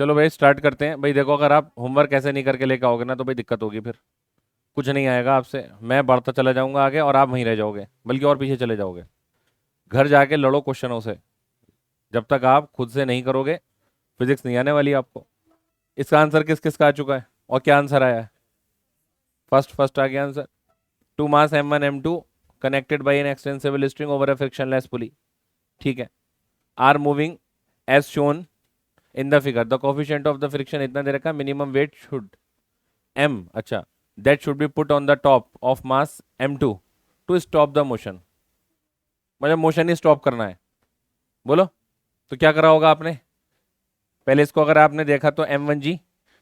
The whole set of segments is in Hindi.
चलो भाई स्टार्ट करते हैं। भाई देखो, अगर आप होमवर्क ऐसे नहीं करके लेके आओगे ना तो भाई दिक्कत होगी। फिर कुछ नहीं आएगा आपसे, मैं बढ़ता चला जाऊंगा आगे और आप वहीं रह जाओगे, बल्कि और पीछे चले जाओगे। घर जाके लड़ो क्वेश्चनों से। जब तक आप खुद से नहीं करोगे, फिजिक्स नहीं आने वाली आपको। इसका आंसर किस किस का आ चुका है और क्या आंसर आया है? फर्स्ट फर्स्ट आ गया answer. Two mass M1 M2 connected by an extensible string over a frictionless pulley. ठीक है। Are moving as shown in the figure, the coefficient of the friction इतना दे रखा, मिनिमम वेट शुड एम, अच्छा, that should be put on the top of mass M2 to stop the motion. मतलब मोशन ही स्टॉप करना है। बोलो, तो क्या करा होगा आपने? पहले इसको अगर आपने देखा तो M1G,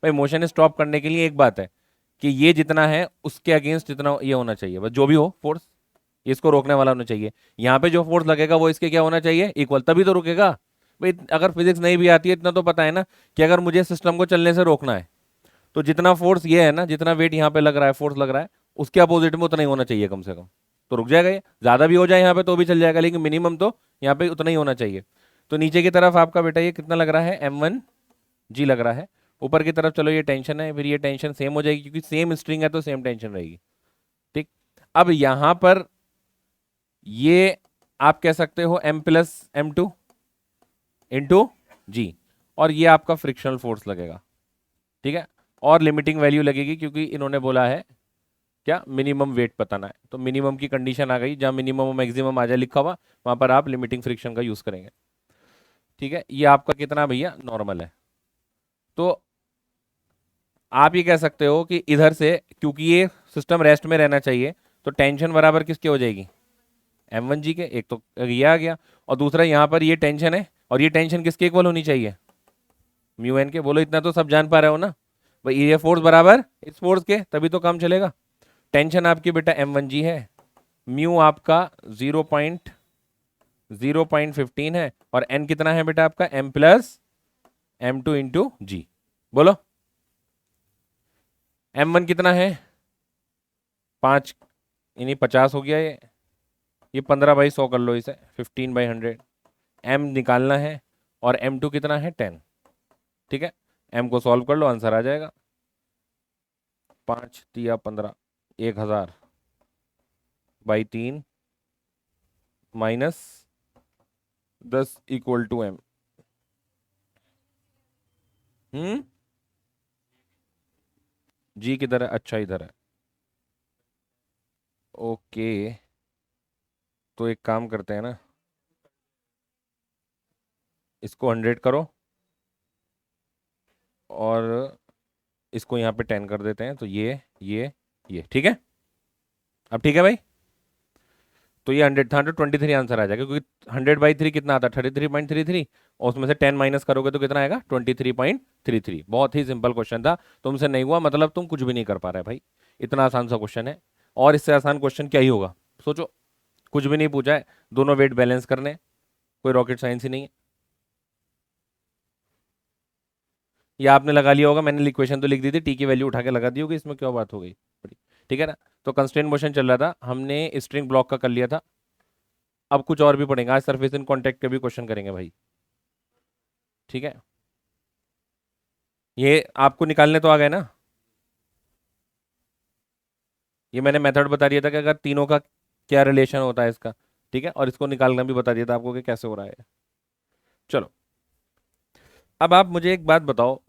भाई मोशन स्टॉप करने के लिए एक बात है कि ये जितना है उसके अगेंस्ट जितना ये होना चाहिए, बस जो भी हो फोर्स, इसको रोकने वाला होना चाहिए। यहाँ पे जो फोर्स लगेगा वो इसके क्या होना चाहिए? इक्वल, तभी तो रुकेगा। भाई अगर फिजिक्स नहीं भी आती है इतना तो पता है ना कि अगर मुझे सिस्टम को चलने से रोकना है तो जितना फोर्स ये है ना, जितना वेट यहाँ पे लग रहा है, फोर्स लग रहा है, उसके अपोजिट में उतना ही होना चाहिए कम से कम। तो रुक जाएगा ये, ज्यादा भी हो जाए यहाँ पे तो भी चल जाएगा, लेकिन मिनिमम तो यहाँ पे उतना ही होना चाहिए। तो नीचे की तरफ आपका बेटा ये कितना लग रहा है? M1G लग रहा है। ऊपर की तरफ चलो ये टेंशन है, फिर ये टेंशन सेम हो जाएगी क्योंकि सेम स्ट्रिंग है तो सेम टेंशन रहेगी। ठीक। अब यहां पर ये आप कह सकते हो M+M2 × G, और ये आपका फ्रिक्शनल फोर्स लगेगा। ठीक है। और लिमिटिंग वैल्यू लगेगी क्योंकि इन्होंने बोला है क्या, मिनिमम वेट बताना है, तो मिनिमम की कंडीशन आ गई, जहां मिनिमम और मैक्सिमम आ जाए लिखा हुआ, वहां पर आप लिमिटिंग फ्रिक्शन का यूज करेंगे। ठीक है। ये आपका कितना भैया? नॉर्मल है। तो आप ये कह सकते हो कि इधर से, क्योंकि ये सिस्टम रेस्ट में रहना चाहिए, तो टेंशन बराबर किसके हो जाएगी? M1G के। एक तो ये आ गया, और दूसरा यहाँ पर ये टेंशन है, और ये टेंशन किसके इक्वल होनी चाहिए? μN के। बोलो, इतना तो सब जान पा रहे हो ना भाई, ये फोर्स बराबर इस फोर्स के, तभी तो काम चलेगा। टेंशन आपकी बेटा M1G है, म्यू आपका 0.15 है, और n कितना है बेटा आपका? M+M2 × G। बोलो, M1 कितना है? 5, यानी 50 हो गया ये 15/100 कर लो इसे, 15/100। M निकालना है, और M2 कितना है? 10। ठीक है। M को सॉल्व कर लो, आंसर आ जाएगा। 5×3 = 15, 1000/3 -10 = M। G किधर है? अच्छा इधर है। ओके, तो एक काम करते हैं ना, इसको 100 करो और इसको यहाँ पे 10 कर देते हैं, तो ये ठीक है। अब ठीक है भाई, तो ये 100 था, 123 आंसर आ जाएगा, क्योंकि 100/3 कितना आता है? 33.33, और उसमें से 10 माइनस करोगे तो कितना आएगा? 23.33। बहुत ही सिंपल क्वेश्चन था, तुमसे नहीं हुआ मतलब तुम कुछ भी नहीं कर पा रहे भाई। इतना आसान सा क्वेश्चन है, और इससे आसान क्वेश्चन क्या ही होगा? सोचो, कुछ भी नहीं पूछा है, दोनों वेट बैलेंस करने, कोई रॉकेट साइंस ही नहीं है। या आपने लगा लिया होगा, मैंने इक्वेशन तो लिख दी थी, टी की वैल्यू उठा के लगा दी होगी, इसमें क्या बात हो गई बड़ी। ठीक है ना। तो कंस्ट्रेंट मोशन चल रहा था, हमने स्ट्रिंग ब्लॉक का कर लिया था। अब कुछ और भी पढ़ेंगे आज, सरफेस इन कांटेक्ट के भी क्वेश्चन करेंगे भाई। ठीक है। ये आपको निकालने तो आ गए ना? ये मैंने मेथड बता दिया था कि अगर तीनों का क्या रिलेशन होता है इसका। ठीक है। और इसको निकालना भी बता दिया था आपको कि कैसे हो रहा है। चलो, अब आप मुझे एक बात बताओ,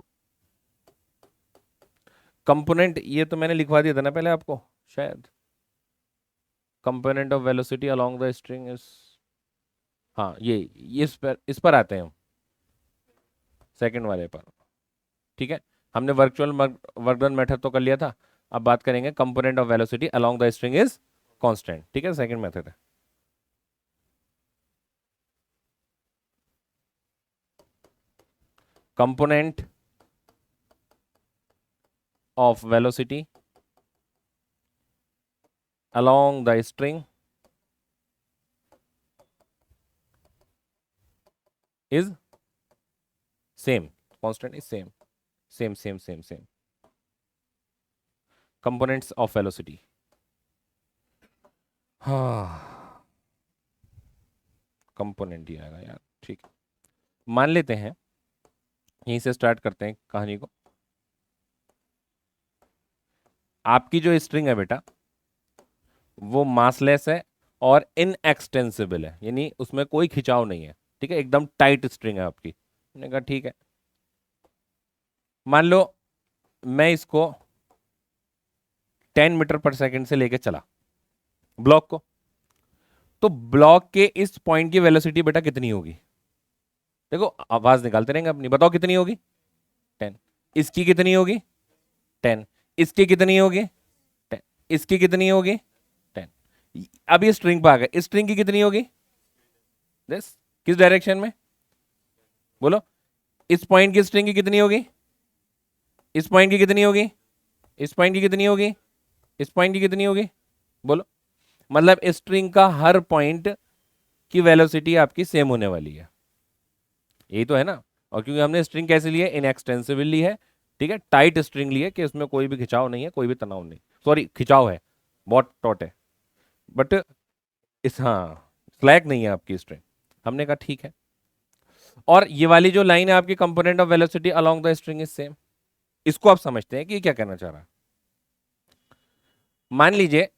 कंपोनेंट ये तो मैंने लिखवा दिया था ना पहले आपको शायद, component of velocity along the string is, हाँ ये इस पर आते हैं हम, सेकंड वाले पर। ठीक है। हमने वर्चुअल वर्क डन मेथड तो कर लिया था, अब बात करेंगे component of velocity along the string is constant. ठीक है, सेकंड मेथड है। Component of velocity along the string is same, constant is same components of velocity। हाँ, कंपोनेंट ही आएगा यार। ठीक है, मान लेते हैं यहीं से स्टार्ट करते हैं कहानी को। आपकी जो स्ट्रिंग है बेटा वो मासलेस है और इनएक्सटेंसिबल है, यानी उसमें कोई खिंचाव नहीं है, ठीक है, एकदम टाइट स्ट्रिंग है आपकी। मैंने कहा ठीक है। मान लो मैं इसको 10 मीटर पर सेकेंड से लेके चला ब्लॉक को, तो ब्लॉक के इस पॉइंट की वेलोसिटी बेटा कितनी होगी? देखो आवाज निकालते रहेंगे अपनी, बताओ कितनी होगी? 10। इसकी कितनी होगी? 10। इसकी कितनी होगी? 10। इसकी कितनी होगी? 10। अब ये स्ट्रिंग पे आ गए, इस स्ट्रिंग की कितनी होगी? दिस, किस डायरेक्शन में बोलो? इस पॉइंट की स्ट्रिंग की कितनी होगी? इस पॉइंट की कितनी होगी? इस पॉइंट की कितनी होगी? इस पॉइंट की कितनी होगी? बोलो। मतलब स्ट्रिंग का हर पॉइंट की वेलोसिटी आपकी सेम होने वाली है, यही तो है ना। और क्योंकि हमने स्ट्रिंग कैसे ली है? इनएक्सटेंसिबल ली है, ठीक है, टाइट स्ट्रिंग ली है कि उसमें कोई भी खिंचाव नहीं है, कोई भी तनाव नहीं, सॉरी खिंचाव है, बहुत टॉट है, बट इस, हाँ, स्लैक नहीं है आपकी स्ट्रिंग। हमने कहा ठीक है। और ये वाली जो लाइन है आपकी, component of velocity along the string is same, इसको आप समझते हैं कि ये क्या कहना चाह रहा है? मान लीजिए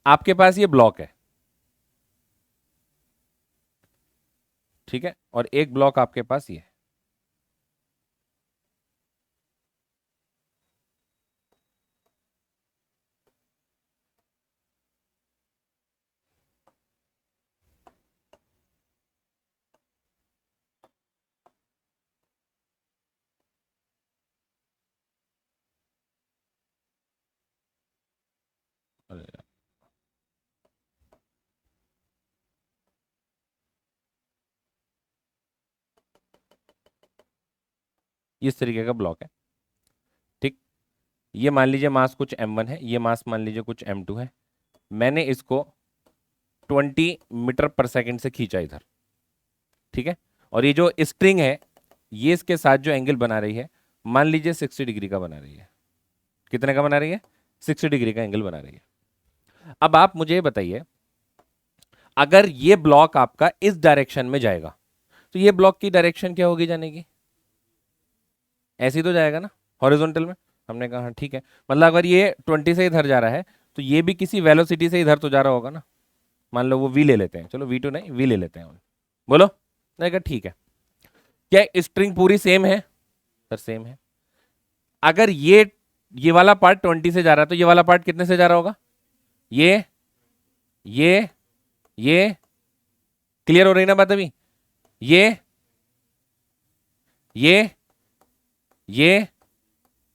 आपके पास ये ब्लॉक है, ठीक है, और एक ब्लॉक आपके पास ये है। इस तरीके का ब्लॉक है, ठीक। ये मान लीजिए मास कुछ m1 है, ये मास मान लीजिए कुछ m2 है। मैंने इसको 20 मीटर पर सेकेंड से खींचा इधर, ठीक है। और ये जो स्ट्रिंग है ये इसके साथ जो एंगल बना रही है, मान लीजिए 60 डिग्री का बना रही है। कितने का बना रही है? 60 डिग्री का एंगल बना रही है। अब आप मुझे ये बताइए, अगर ये ब्लॉक आपका इस डायरेक्शन में जाएगा तो ये ब्लॉक की डायरेक्शन क्या होगी जाने की? ऐसे ही तो जाएगा ना, हॉरिजॉन्टल में। हमने कहा हाँ ठीक है, मतलब अगर ये 20 से इधर जा रहा है तो ये भी किसी वेलोसिटी से इधर तो जा रहा होगा ना। मान लो वो v ले लेते हैं, चलो v2 नहीं v ले लेते हैं, बोलो। नहीं कहा ठीक है। क्या स्ट्रिंग पूरी सेम है? सर सेम है। अगर ये वाला पार्ट 20 से जा रहा है तो ये वाला पार्ट कितने से जा रहा होगा? ये ये ये क्लियर हो रही ना बात अभी? ये ये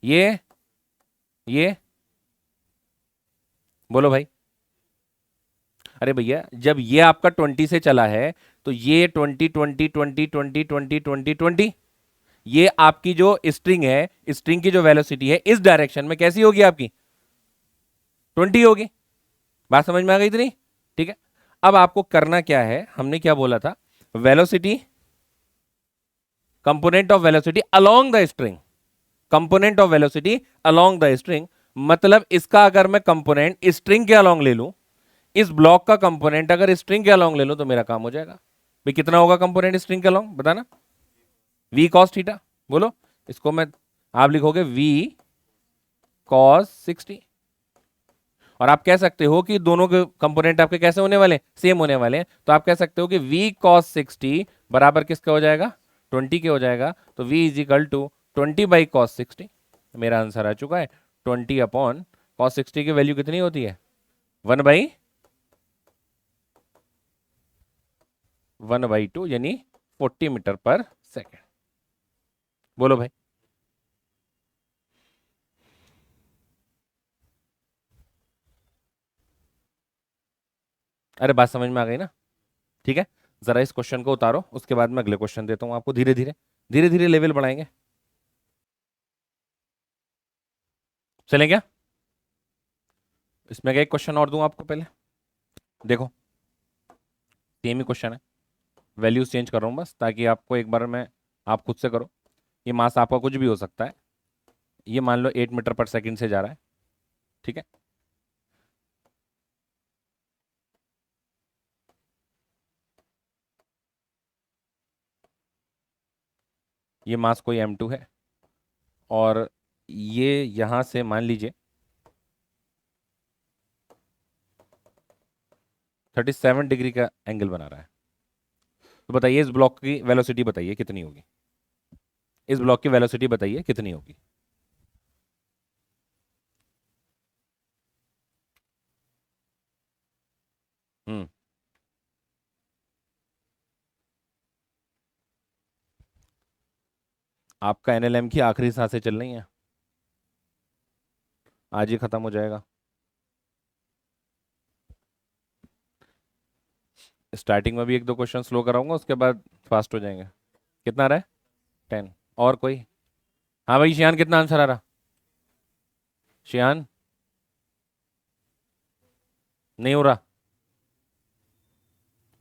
ये ये बोलो भाई। अरे भैया जब ये आपका 20 से चला है तो ये 20 20 20 20 20 20 20, ये आपकी जो स्ट्रिंग है, स्ट्रिंग की जो वेलोसिटी है इस डायरेक्शन में कैसी होगी आपकी? 20 होगी। बात समझ में आ गई इतनी? ठीक है। अब आपको करना क्या है, हमने क्या बोला था? Velocity, component of velocity along the string, component of velocity along the string. मतलब इसका अगर मैं कंपोनेंट स्ट्रिंग के अलोंग ले लूं, इस ब्लॉक का कंपोनेंट अगर स्ट्रिंग के अलोंग ले लूं तो मेरा काम हो जाएगा। भाई कितना होगा कंपोनेंट स्ट्रिंग के अलोंग बताना? v cos theta. बोलो। इसको मैं, आप लिखोगे v cos 60, और आप कह सकते हो कि दोनों के कंपोनेंट आपके कैसे होने वाले? सेम होने वाले हैं। तो आप कह सकते हो कि v cos 60 बराबर किसका हो जाएगा? 20 के हो जाएगा। तो v is equal to 20/cos 60। मेरा आंसर आ चुका है। 20/cos 60 की वैल्यू कितनी होती है? 1/2 यानी 40 मीटर पर सेकेंड। बोलो भाई। अरे बात समझ में आ गई ना? ठीक है, जरा इस क्वेश्चन को उतारो, उसके बाद मैं अगले क्वेश्चन देता हूं आपको। धीरे धीरे धीरे धीरे लेवल बढ़ाएंगे, चलें क्या? इसमें का एक क्वेश्चन और दूं आपको पहले, देखो सेम ही क्वेश्चन है, वैल्यूज चेंज कर रहा हूं बस ताकि आपको एक बार में आप खुद से करो। ये मास आपका कुछ भी हो सकता है। ये मान लो 8 मीटर पर सेकेंड से जा रहा है, ठीक है। ये मास कोई m2 है और ये यहां से मान लीजिए 37 डिग्री का एंगल बना रहा है। तो बताइए इस ब्लॉक की वेलोसिटी बताइए कितनी होगी, इस ब्लॉक की वेलोसिटी बताइए कितनी होगी। हम्म। आपका एनएलएम की आखिरी सांसें चल रही हैं, आज ही खत्म हो जाएगा। स्टार्टिंग में भी एक दो क्वेश्चन स्लो कराऊंगा, उसके बाद फास्ट हो जाएंगे। कितना रहा है? 10। और कोई? हाँ भाई शियान, कितना आंसर आ रहा? शियान, नहीं हो रहा।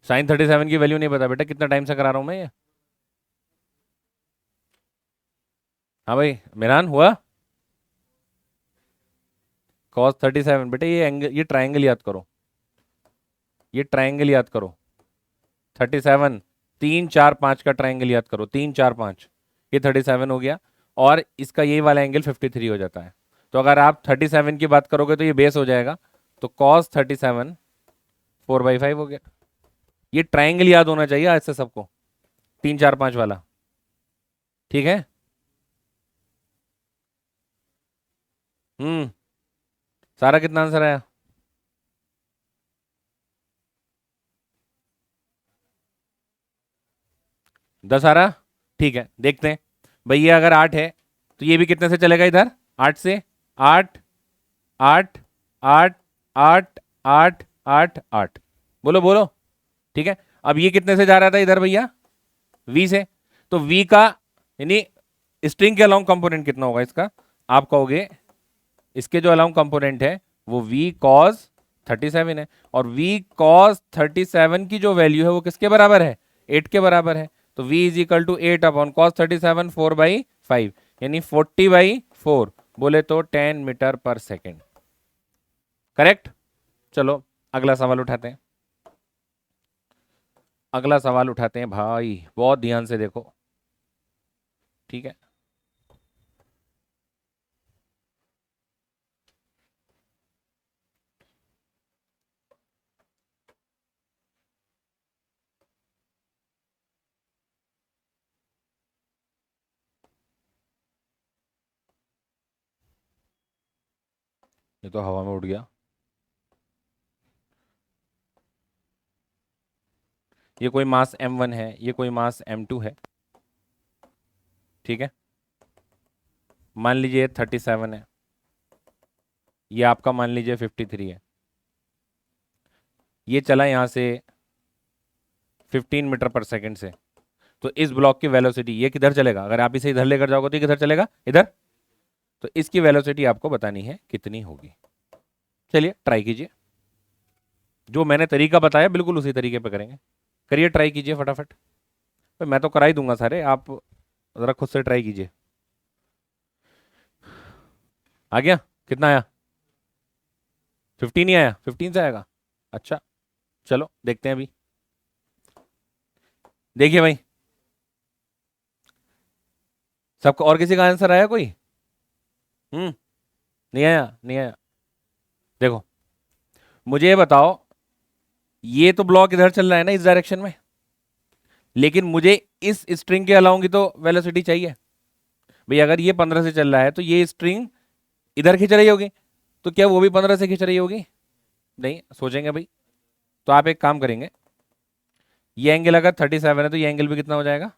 साइन 37 की वैल्यू नहीं पता बेटा, कितना टाइम से करा रहा हूं मैं ये। हाँ भाई मेहरान हुआ। कॉस 37 बेटा, ये एंगल, ये ट्राइंगल याद करो, ये ट्राइंगल याद करो। 37, 3 4 5 का ट्राइंगल याद करो, 3 4 5, ये 37 हो गया। और इसका यही वाला एंगल 53 हो जाता है। तो अगर आप 37 की बात करोगे तो ये बेस हो जाएगा। तो कॉस 37 4/5 हो गया। ये ट्राइंगल याद होना चाहिए आज से सबको, 3 4 5 वाला। ठीक है। हम्म। सारा कितना आंसर आया? 10 आ रहा? ठीक है, देखते हैं। भैया अगर 8 है तो ये भी कितने से चलेगा इधर? 8 से। 8 8 8 8 8 8 8। बोलो बोलो। ठीक है। अब ये कितने से जा रहा था इधर भैया? वी से। तो वी का यानी स्ट्रिंग के अलाउंग कंपोनेंट कितना होगा इसका? आप कहोगे इसके जो अलाउंग कंपोनेंट है वो वी कॉस 37 है, और वी कॉस 37 की जो वैल्यू है वो किसके बराबर है? 8 के बराबर है। तो v is equal to 8 upon cos 37 4/5, यानी 40/4, बोले तो 10 मीटर पर सेकेंड। करेक्ट। चलो अगला सवाल उठाते हैं, अगला सवाल उठाते हैं भाई, बहुत ध्यान से देखो। ठीक है। ये तो हवा में उड़ गया। ये कोई मास m1 है, ये कोई मास m2 है। ठीक है। मान लीजिए 37 है, ये आपका मान लीजिए 53 है। ये चला यहां से 15 मीटर पर सेकंड से। तो इस ब्लॉक की वेलोसिटी, ये किधर चलेगा? अगर आप इसे इधर लेकर जाओगे तो ये किधर चलेगा? इधर। तो इसकी वेलोसिटी आपको बतानी है कितनी होगी। चलिए ट्राई कीजिए, जो मैंने तरीका बताया बिल्कुल उसी तरीके पे करेंगे। करिए, ट्राई कीजिए फटाफट। तो मैं तो करा ही दूंगा सारे, आप जरा खुद से ट्राई कीजिए। आ गया? कितना आया? 15 ही आया? 15 से आएगा? अच्छा, चलो देखते हैं अभी। देखिए भाई, सबको और किसी का आंसर आया कोई? नहीं आया? नहीं आया? देखो, मुझे ये बताओ, ये तो ब्लॉक इधर चल रहा है ना इस डायरेक्शन में, लेकिन मुझे इस स्ट्रिंग के अलाउंग की तो वेलोसिटी चाहिए। भाई अगर ये 15 से चल रहा है तो ये स्ट्रिंग इधर खींच रही होगी, तो क्या वो भी 15 से खींच रही होगी? नहीं, सोचेंगे भाई। तो आप एक काम करेंगे, ये एंगल अगर 37 है तो ये एंगल भी कितना हो जाएगा?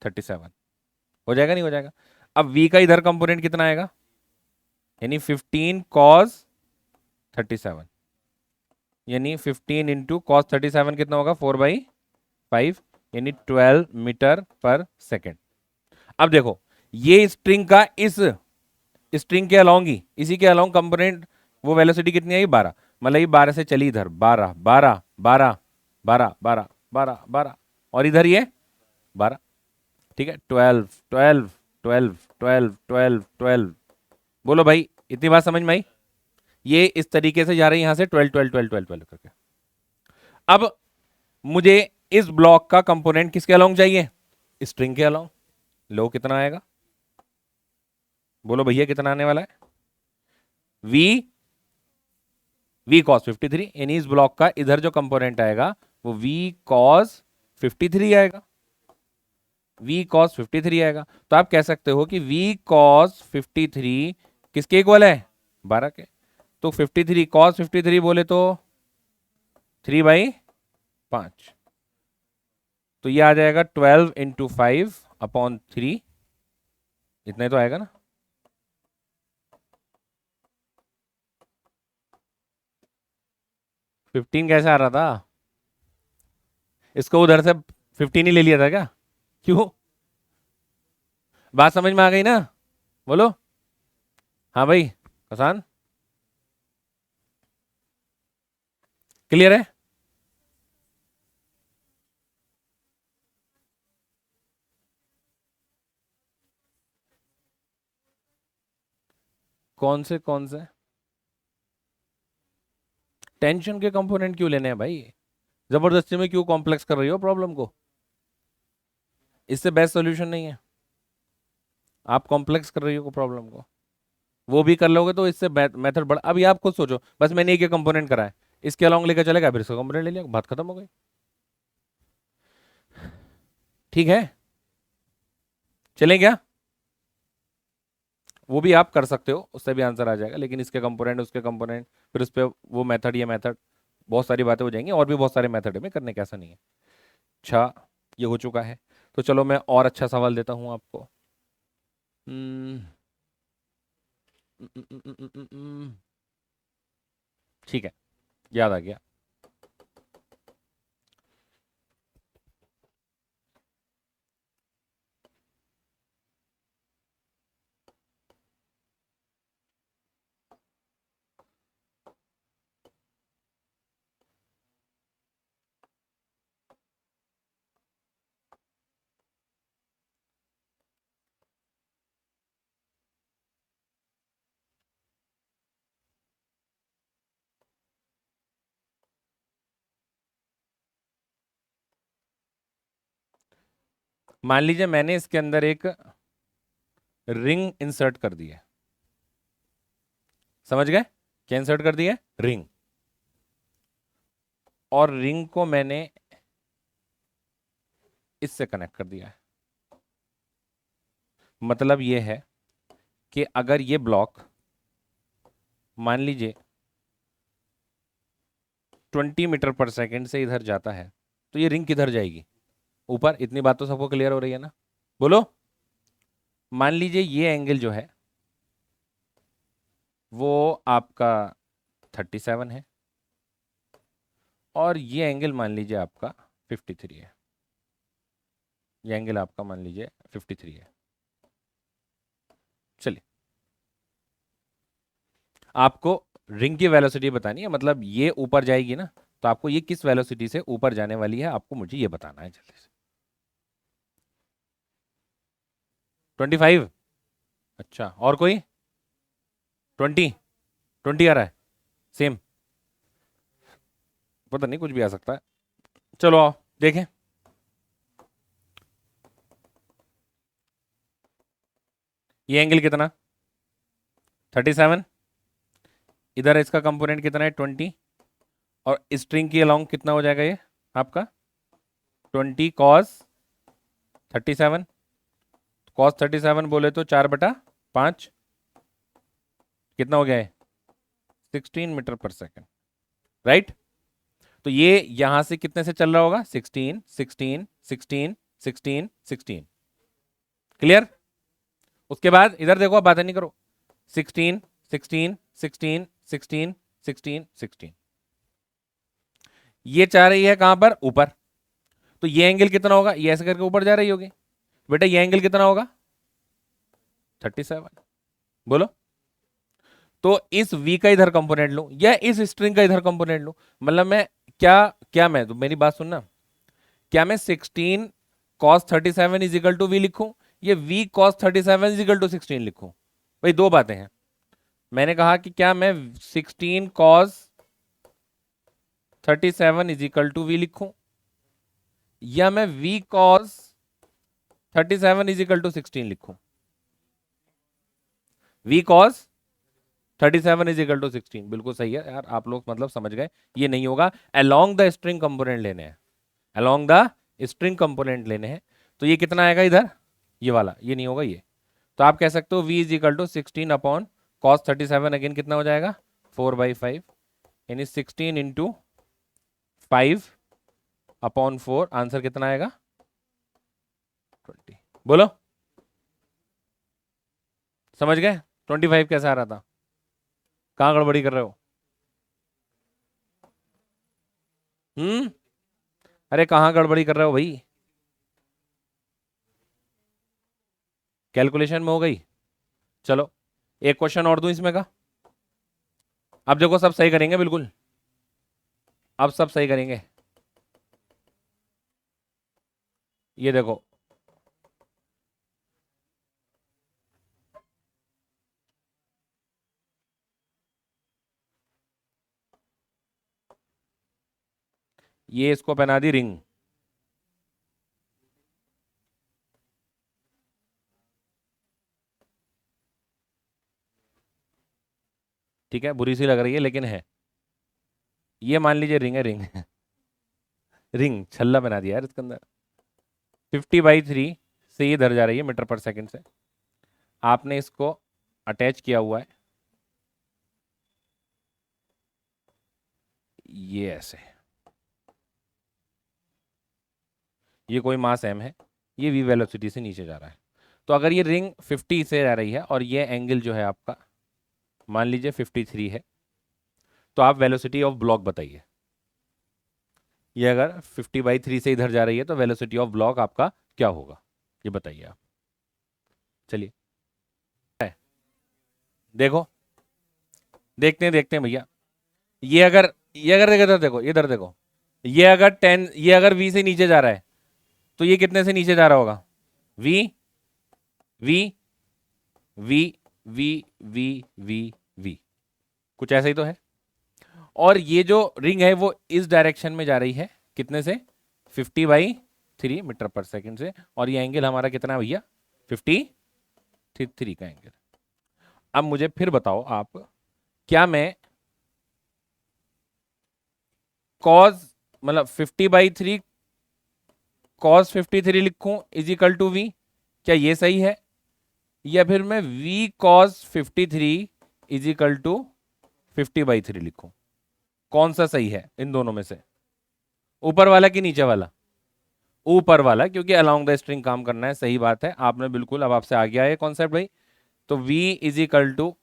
37 हो जाएगा, नहीं हो जाएगा? अब v का इधर कंपोनेंट कितना आएगा? यानी 15 cos 37, यानी 15 इंटू कॉस 37 कितना होगा? 4/5, यानी 12 मीटर पर सेकेंड। अब देखो, ये स्ट्रिंग का इस स्ट्रिंग के अलोंग ही, इसी के अलोंग कंपोनेंट, वो वेलोसिटी कितनी आई? 12। मतलब ये 12 से चली इधर, 12 12 12 12 12 12 12, और इधर ये 12। ठीक है, 12 12 12 12 12 12। बोलो भाई, इतनी बात समझ में आई? ये इस तरीके से जा रही है यहां से 12 12 12 12 12 करके। अब मुझे इस ब्लॉक का कंपोनेंट किसके अलोंग चाहिए? स्ट्रिंग के अलोंग। लो कितना आएगा, बोलो भैया कितना आने वाला है? V cos 53। यानी इस ब्लॉक का इधर जो कंपोनेंट आएगा वो वी कॉस 53 आएगा, वी कॉस 53 आएगा। तो आप कह सकते हो कि वी कॉस 53 किसके इक्वल है? 12 के। तो 53 कॉस 53 बोले तो 3/5। तो ये आ जाएगा 12 इंटू 5/3। इतना ही तो आएगा ना। फिफ्टीन कैसे आ रहा था? इसको उधर से 15 ही ले लिया था क्या? क्यों? बात समझ में आ गई ना? बोलो। हाँ भाई कसान, क्लियर है? कौन से टेंशन के कंपोनेंट क्यों लेने हैं भाई? जबरदस्ती में क्यों कॉम्प्लेक्स कर रही हो प्रॉब्लम को? इससे बेस्ट सॉल्यूशन नहीं है। आप कॉम्प्लेक्स कर रही हो प्रॉब्लम को, वो भी कर लोगे तो इससे मेथड बढ़। अभी आप खुद सोचो, बस मैंने एक कंपोनेंट करा है, इसके अलॉन्ग लेकर चलेगा, फिर इसका कंपोनेंट ले लिया, बात खत्म हो गई। ठीक है, चलें क्या? वो भी आप कर सकते हो, उससे भी आंसर आ जाएगा, लेकिन इसके कंपोनेंट उसके कंपोनेंट, फिर उस पर वो मेथड ये मेथड, बहुत सारी बातें हो जाएंगी। और भी बहुत सारे मेथड है में करने, कैसा नहीं है। अच्छा, ये हो चुका है। तो चलो मैं और अच्छा सवाल देता हूँ आपको। हम्म, ठीक है, याद आ गया। मान लीजिए मैंने इसके अंदर एक रिंग इंसर्ट कर दी है। समझ गए? क्या इंसर्ट कर दी है? रिंग। और रिंग को मैंने इससे कनेक्ट कर दिया है। मतलब ये है कि अगर ये ब्लॉक मान लीजिए 20 मीटर पर सेकंड से इधर जाता है, तो ये रिंग किधर जाएगी? ऊपर। इतनी बात तो सबको क्लियर हो रही है ना? बोलो। मान लीजिए ये एंगल जो है वो आपका 37 है, और ये एंगल मान लीजिए आपका 53 है। ये एंगल आपका मान लीजिए 53 है। चलिए, आपको रिंग की वेलोसिटी बतानी है, मतलब ये ऊपर जाएगी ना, तो आपको ये किस वेलोसिटी से ऊपर जाने वाली है, आपको मुझे ये बताना है जल्दी से। 25। अच्छा, और कोई? 20? 20 आ रहा है? सेम? पता नहीं, कुछ भी आ सकता है। चलो आओ देखें। ये एंगल कितना? 37। इधर इसका कंपोनेंट कितना है? 20। और स्ट्रिंग की अलोंग कितना हो जाएगा ये आपका? 20 cos 37। cos 37 बोले तो 4/5। कितना हो गया है? 16 मीटर पर सेकेंड। राइट। तो ये यहां से कितने से चल रहा होगा? 16 16 16 16 16। क्लियर? उसके बाद इधर देखो, आप बातें नहीं करो। 16 16 16 16 16 16। ये चाह रही है कहां पर? ऊपर। तो ये एंगल कितना होगा? ये ऐसे करके ऊपर जा रही होगी। बेटा ये एंगल कितना होगा? 37। बोलो। तो इस v का इधर कंपोनेंट लूं या इस स्ट्रिंग का इधर कंपोनेंट लूं? मतलब मैं क्या क्या मैं तो मेरी बात सुनना, क्या मैं 16 cos 37 is equal to V लिखूं, ये v cos 37 is equal to 16 लिखूं? भाई दो बातें हैं। मैंने कहा कि क्या मैं 16 cos 37 is equal to V लिखूं, या मैं v cos 37 is equal to 16 लिखूं, v cos 37 is equal to 16, बिल्कुल सही है यार, आप लोग मतलब समझ गए, ये नहीं होगा, अलोंग द स्ट्रिंग कंपोनेंट लेने हैं, अलोंग द स्ट्रिंग कंपोनेंट लेने हैं, तो ये कितना आएगा इधर, ये वाला, ये नहीं होगा ये, तो आप कह सकते हो v is equal to 16 upon cos 37, again कितना हो जाएगा 4/5, यानी 16 इंटू 5 अपॉन 4, आंसर कितना आएगा 20। बोलो समझ गए 25 कैसे आ रहा था, कहाँ गड़बड़ी कर रहे हो, अरे कहाँ गड़बड़ी कर रहे हो भाई, कैलकुलेशन में हो गई, चलो एक क्वेश्चन और दूं इसमें का, अब देखो सब सही करेंगे बिल्कुल, अब सब सही करेंगे, ये देखो ये इसको पहना दी रिंग, ठीक है, बुरी सी लग रही है लेकिन है, ये मान लीजिए रिंग है, रिंग रिंग छल्ला बना दिया यार इसके अंदर, 50/3 से ये धर जा रही है मीटर पर सेकंड से, आपने इसको अटैच किया हुआ है ये ऐसे, ये कोई मास m है, ये v वेलोसिटी से नीचे जा रहा है, तो अगर ये रिंग 50 से जा रही है और ये एंगल जो है आपका मान लीजिए 53 है, तो आप वेलोसिटी ऑफ ब्लॉक बताइए, ये अगर 50/3 से इधर जा रही है तो वेलोसिटी ऑफ ब्लॉक आपका क्या होगा, ये बताइए आप, चलिए देखो, देखते हैं भैया, ये अगर इधर देखो, इधर देखो, ये अगर v से नीचे जा रहा है तो ये कितने से नीचे जा रहा होगा, v v v v v v v, कुछ ऐसा ही तो है, और ये जो रिंग है वो इस डायरेक्शन में जा रही है कितने से 50/3 मीटर पर सेकंड से, और ये एंगल हमारा कितना है भैया 53 का एंगल। अब मुझे फिर बताओ आप, क्या मैं कॉज मतलब 50/3 कॉस 53 लिखूं इज इक्वल टू वी, क्या ये सही है, या फिर मैं v cos 53 is equal to 50/3 लिखूं, कौन सा सही है इन दोनों में से, ऊपर वाला कि नीचे वाला, ऊपर वाला, क्योंकि अलोंग द स्ट्रिंग काम करना है, सही बात है, आपने बिल्कुल, अब आपसे आ गया है कॉन्सेप्ट भाई, तो v is equal to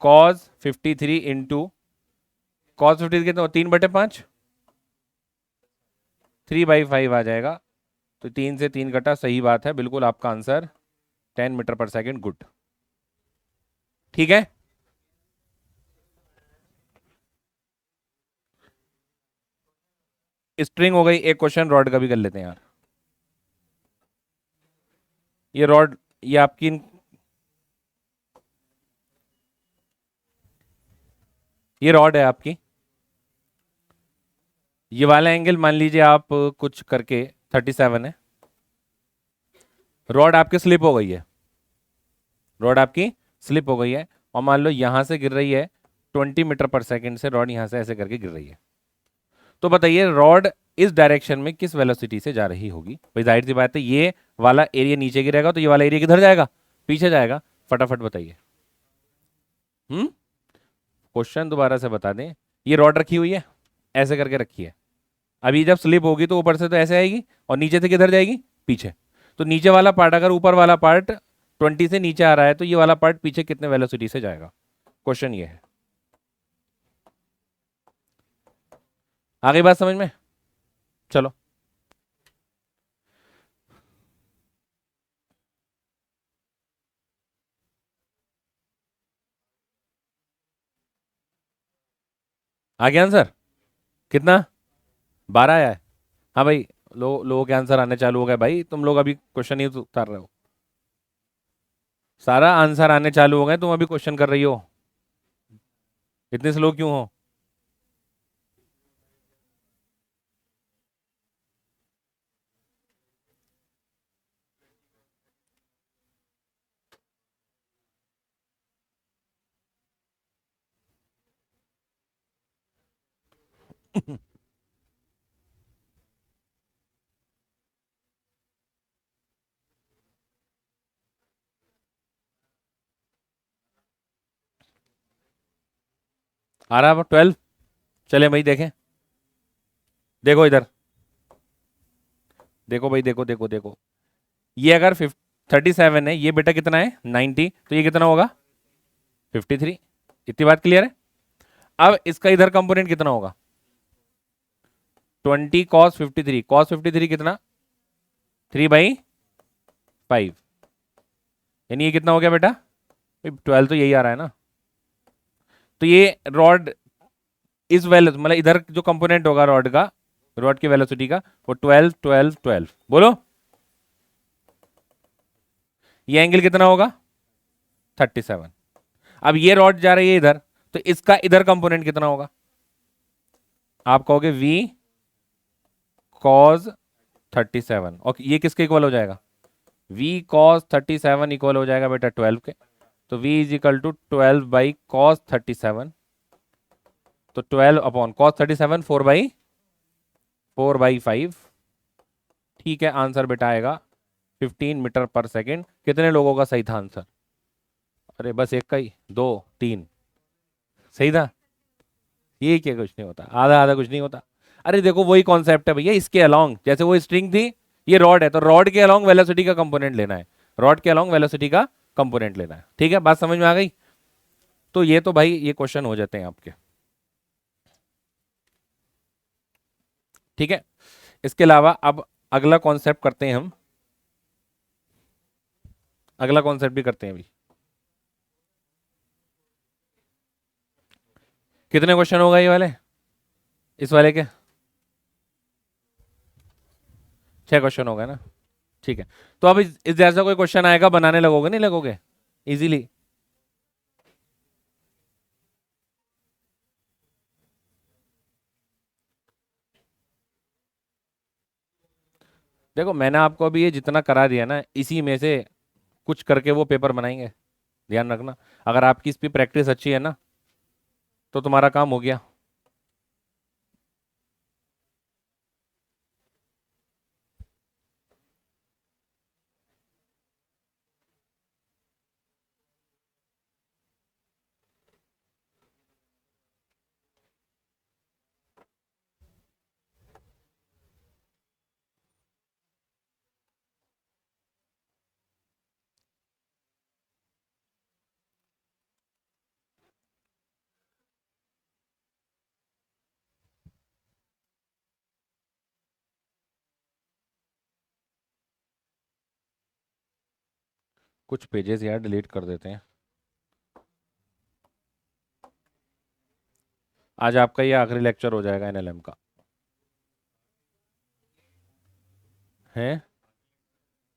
cos 53 into cos 53 कितना 3/5, 3/5 आ जाएगा, तो 3 से 3 कटा, सही बात है बिल्कुल, आपका answer 10 metre per second, good, ठीक है। स्ट्रिंग हो गई, एक क्वेश्चन रॉड का भी कर लेते हैं यार, ये रॉड, ये आपकी ये रॉड है आपकी, ये वाला एंगल मान लीजिए आप कुछ करके 37 है, रॉड आपकी स्लिप हो गई है, रॉड आपकी स्लिप हो गई है, और मान लो यहां से गिर रही है 20 मीटर पर सेकंड से, रॉड यहां से ऐसे करके गिर रही है, तो बताइए रॉड इस डायरेक्शन में किस वेलोसिटी से जा रही होगी, भाई जाहिर सी बात है ये वाला एरिया नीचे गिरेगा तो ये वाला एरिया किधर जाएगा, पीछे जाएगा, फटाफट बताइए। क्वेश्चन दोबारा से बता दें, ये रॉड रखी हुई है, ऐसे करके रखी है, अभी जब स्लिप होगी तो ऊपर से तो ऐसे आएगी और नीचे से किधर जाएगी पीछे, तो नीचे वाला पार्ट, अगर ऊपर वाला पार्ट 20 से नीचे आ रहा है तो ये वाला पार्ट पीछे कितने वेलोसिटी से जाएगा, क्वेश्चन ये है, आगे बात समझ में, चलो आ गया आंसर, कितना 12 आया है, हाँ भाई, लोगों के आंसर आने चालू हो गए भाई, तुम लोग अभी क्वेश्चन ही तो उतार रहे हो, सारा आंसर आने चालू हो गए, तुम अभी क्वेश्चन कर रही हो, इतने स्लो क्यों हो, आ रहा है 12। चले भाई देखें, देखो इधर, देखो भाई, देखो देखो देखो, ये अगर 37 है, ये बेटा कितना है 90, तो ये कितना होगा 53। इतनी बात क्लियर है। अब इसका इधर कंपोनेंट कितना होगा 20 cos 53, cos 53 कितना 3/5, यानी ये कितना हो गया बेटा 12, तो यही आ रहा है ना। तो ये रॉड इस वेलोसिटी, मतलब इधर जो कंपोनेंट होगा रॉड का, रॉड की वेलोसिटी का, वो 12 12 12, बोलो ये एंगल कितना होगा 37। अब ये रॉड जा रही है इधर, तो इसका इधर कंपोनेंट कितना होगा, आप कहोगे v cos 37, और ये किसके इक्वल हो जाएगा v cos 37 इक्वल हो जाएगा बेटा 12 के। तो v is equal to 12/cos 37, तो 12/cos 37 4/5। ठीक है, आंसर बेटा आएगा 15 मीटर पर सेकेंड। कितने लोगों का सही था आंसर, अरे बस एक का ही, 2 3 सही था। ये क्या, कुछ नहीं होता, आधा आधा कुछ नहीं होता। अरे देखो वही कॉन्सेप्ट है भैया, इसके अलोंग, जैसे वो स्ट्रिंग थी, ये रॉड है, तो रॉड के अलोंग वेलोसिटी का कंपोनेंट लेना है, रॉड के अलोंग वेलोसिटी का कंपोनेंट लेना है। ठीक है, बात समझ में आ गई। तो ये तो भाई ये क्वेश्चन हो जाते हैं आपके। ठीक है, इसके अलावा अब अगला कॉन्सेप्ट करते हैं हम, अगला कॉन्सेप्ट भी करते हैं अभी। कितने क्वेश्चन होगा ये वाले, इस वाले के 6 क्वेश्चन हो गए ना। ठीक है, तो अब इस जैसा कोई क्वेश्चन आएगा, बनाने लगोगे नहीं लगोगे इजीली। देखो मैंने आपको अभी ये जितना करा दिया ना, इसी में से कुछ करके वो पेपर बनाएंगे, ध्यान रखना। अगर आपकी इस पे प्रैक्टिस अच्छी है ना, तो तुम्हारा काम हो गया। कुछ पेजेस यार डिलीट कर देते हैं। आज आपका ये आखिरी लेक्चर हो जाएगा एनएलएम का, है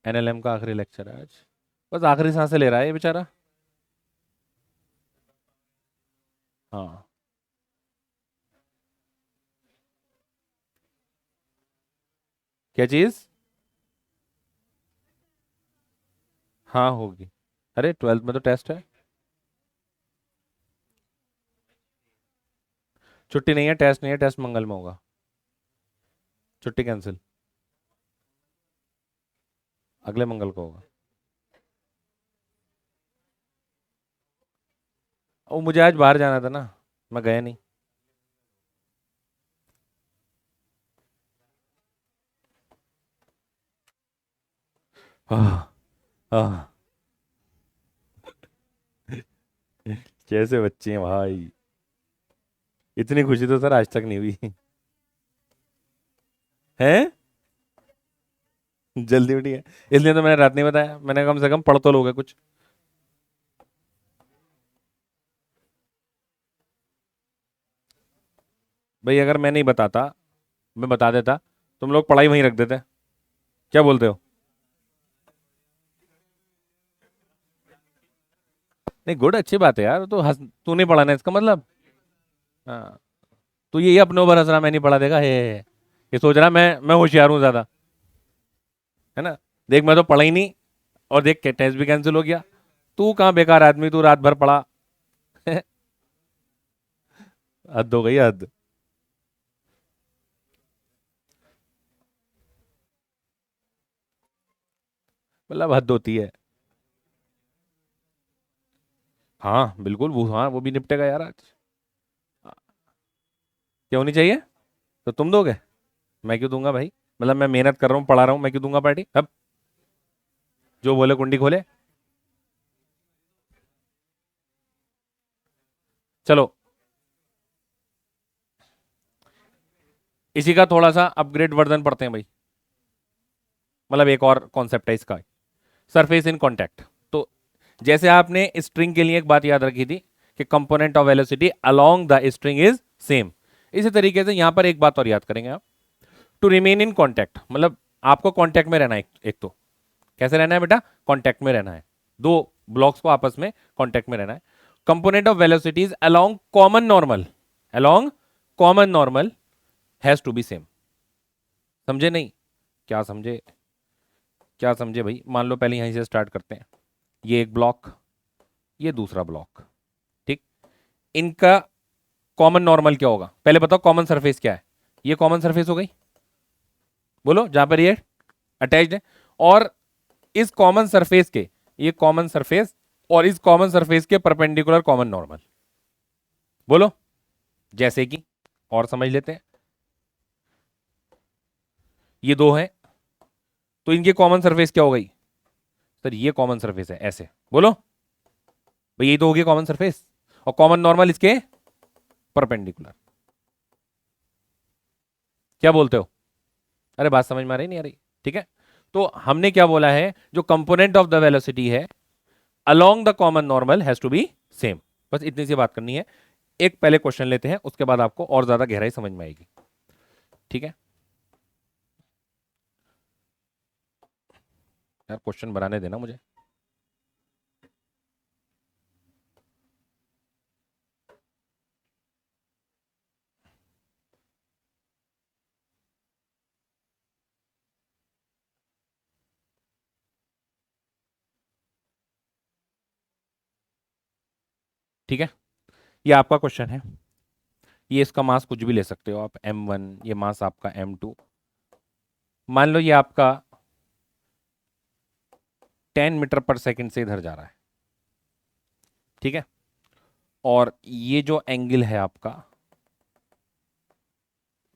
एनएलएम का आखिरी लेक्चर है आज। बस आखिरी सांसें ले रहा है ये बेचारा। हाँ, क्या चीज, हाँ होगी। अरे 12th में तो टेस्ट है, छुट्टी नहीं है, टेस्ट नहीं है, टेस्ट मंगल में होगा, छुट्टी कैंसिल, अगले मंगल को होगा। वो मुझे आज बाहर जाना था ना, मैं गया नहीं। आह, आह, कैसे बच्चे हैं भाई, इतनी खुशी तो सर आज तक नहीं हुई। हैं, जल्दी उठी है, इसलिए तो मैंने रात नहीं बताया, मैंने कम से कम पढ़ तो लोगे कुछ। भाई अगर मैं नहीं बताता, मैं बता देता, तुम लोग पढ़ाई वहीं रख देते, क्या बोलते हो। नहीं गुड, अच्छी बात है यार, तो हंस, तू नहीं पढ़ाना इसका मतलब। हाँ, तो ये अपने ऊपर हंस रहा, मैं नहीं पढ़ा देगा, हे ये सोच रहा मैं होशियार हूँ ज्यादा, है ना। देख मैं तो पढ़ा ही नहीं, और देख के टेस्ट भी कैंसिल हो गया। तू कहाँ बेकार आदमी, तू रात भर पढ़ा। हद हो गई हद। मतलब हद होती है। हाँ बिल्कुल, वो हाँ वो भी निपटेगा यार आज। क्यों नहीं चाहिए? तो तुम दोगे? मैं क्यों दूंगा भाई? मतलब मैं मेहनत कर रहा हूँ, पढ़ा रहा हूँ, मैं क्यों दूंगा पार्टी? अब जो बोले कुंडी खोले। चलो, इसी का थोड़ा सा अपग्रेड वर्जन पढ़ते हैं भाई। मतलब एक और कॉन्सेप्ट है इसका, सरफेस इन कांटेक्ट। तो जैसे आपने स्ट्रिंग के लिए एक बात याद रखी थी कि component of velocity along the string is same, इसी तरीके से यहां पर एक बात और याद करेंगे आप। टू रिमेन इन कांटेक्ट मतलब आपको कांटेक्ट में रहना है। एक तो कैसे रहना है बेटा? कांटेक्ट में रहना है, दो ब्लॉक्स को आपस में कांटेक्ट में रहना है। Component of velocities along common normal, along common normal has to be same. समझे नहीं? क्या समझे? क्या समझे भाई? मान लो पहले यहीं से स्टार्ट करते हैं। ये एक ब्लॉक, ये दूसरा ब्लॉक, ठीक। इनका कॉमन नॉर्मल क्या होगा? पहले बताओ कॉमन सरफेस क्या है? ये कॉमन सरफेस हो गई, बोलो, जहां पर ये अटैच्ड है। और इस कॉमन सरफेस के, ये कॉमन सरफेस और इस कॉमन सरफेस के परपेंडिकुलर कॉमन नॉर्मल, बोलो। जैसे कि और समझ लेते हैं, ये दो हैं, तो इनकी कॉमन सरफेस क्या हो गई? सर ये कॉमन सरफेस है, ऐसे बोलो भाई, ये तो हो गया कॉमन सरफेस। और कॉमन नॉर्मल इसके परपेंडिकुलर। क्या बोलते हो? अरे बात समझ में आ रही नहीं आ रही? ठीक है। तो हमने क्या बोला है, जो कंपोनेंट ऑफ द वेलोसिटी है along the common normal has to be same. बस इतनी सी बात करनी है। एक पहले क्वेश्चन लेते हैं, उसके बाद आपको और ज्यादा गहराई समझ में आएगी। ठीक है यार, क्वेश्चन बनाने देना मुझे। ठीक है, ये आपका क्वेश्चन है। ये इसका मास कुछ भी ले सकते हो आप, m1, ये मास आपका m2। मान लो ये आपका 10 मीटर पर सेकंड से इधर जा रहा है, ठीक है। और ये जो एंगल है आपका,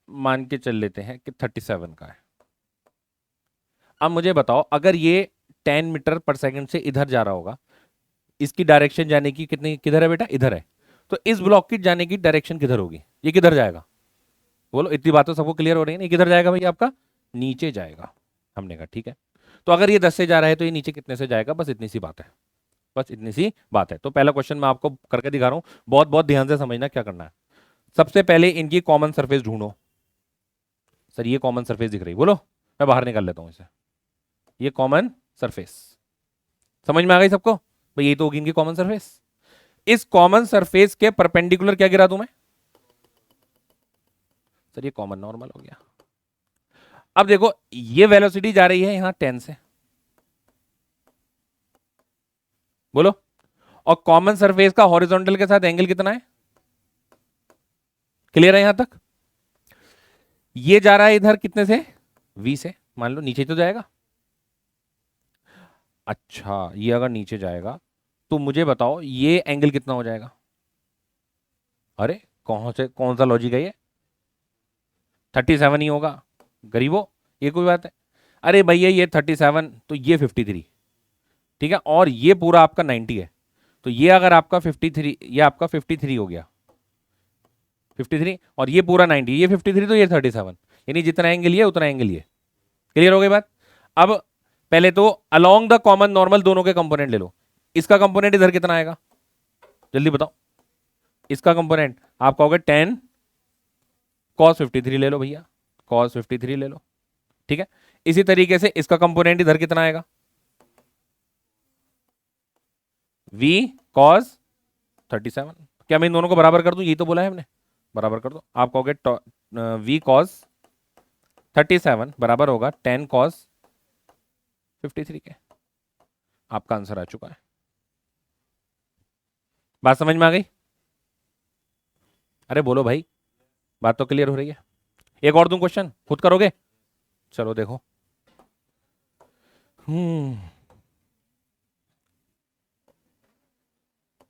मान के चल लेते हैं कि 37 का है। अब मुझे बताओ, अगर ये 10 मीटर पर सेकंड से इधर जा रहा होगा, इसकी डायरेक्शन जाने की कितनी, किधर है बेटा? इधर है। तो इस ब्लॉक की जाने की डायरेक्शन किधर होगी? ये किधर जाएगा? बोलो, इतनी बात तो सबको क्लियर हो रही है ना? ये किधर जाएगा भाई आपका? नीचे जाएगा। हमने कहा ठीक है। तो अगर ये 10 से जा रहा है तो ये नीचे कितने से जाएगा? बस इतनी सी बात है। बस इतनी सी बात है। तो पहला क्वेश्चन मैं आपको करके दिखा रहा हूं, बहुत बहुत ध्यान से समझना क्या करना है। सबसे पहले इनकी कॉमन सरफेस ढूंढो। सर ये कॉमन सरफेस दिख रही, बोलो। मैं बाहर निकाल लेता हूं इसे। ये कॉमन सरफेस समझ में आ गई सबको भाई? ये तो होगी इनकी कॉमन सरफेस। इस कॉमन सरफेस के परपेंडिकुलर क्या गिरा दूं मैं? सर ये कॉमन नॉर्मल हो गया। अब देखो, ये वेलोसिटी जा रही है यहां 10 से, बोलो। और कॉमन सरफेस का हॉरिजॉन्टल के साथ एंगल कितना है? क्लियर है यहां तक? ये जा रहा है इधर कितने से? v से। मान लो नीचे तो जाएगा। अच्छा, ये अगर नीचे जाएगा तो मुझे बताओ ये एंगल कितना हो जाएगा? अरे कौन सा लॉजिक है ये? 37 ही होगा गरीबो, ये कोई बात है? अरे भैया ये 37, तो ये 53, ठीक है। और ये पूरा आपका 90 है, तो ये अगर आपका 53, ये आपका 53 हो गया, 53। और ये पूरा 90, ये 53, तो ये 37। यानी जितना एंगल ये उतना एंगल ये। क्लियर हो गई बात? अब पहले तो अलोंग द कॉमन नॉर्मल दोनों के कंपोनेंट ले लो। इसका कंपोनेंट इधर कितना आएगा? जल्दी बताओ। इसका कंपोनेंट आप कहोगे 10 cos 53 ले लो भैया, cos 53 ले लो, ठीक है। इसी तरीके से इसका कंपोनेंट इधर कितना आएगा? v cos 37। क्या मैं इन दोनों को बराबर कर दूं? यही तो बोला है हमने, बराबर कर दो। आप कहोगे v cos 37 बराबर होगा 10 cos 53 के। आपका आंसर आ चुका है। बात समझ में आ गई? अरे बोलो भाई, बात तो क्लियर हो रही है। एक और दूं क्वेश्चन, खुद करोगे? चलो देखो।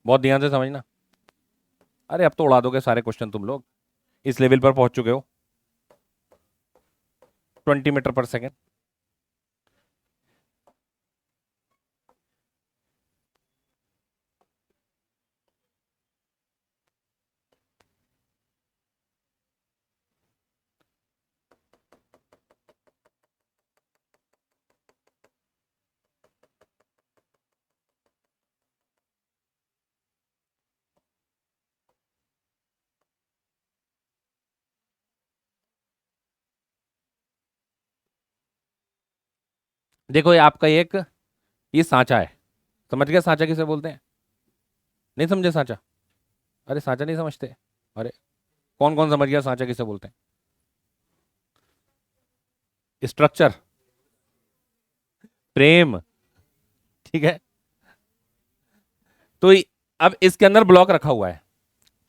बहुत ध्यान से समझना। अरे अब तो उड़ा दोगे सारे क्वेश्चन तुम लोग, इस लेवल पर पहुंच चुके हो। 20 मीटर पर सेकेंड। देखो ये आपका एक, ये सांचा है। समझ गया सांचा किसे बोलते हैं? नहीं समझे सांचा? अरे सांचा नहीं समझते? अरे कौन कौन समझ गया सांचा किसे बोलते हैं? स्ट्रक्चर, प्रेम। ठीक है। तो अब इसके अंदर ब्लॉक रखा हुआ है,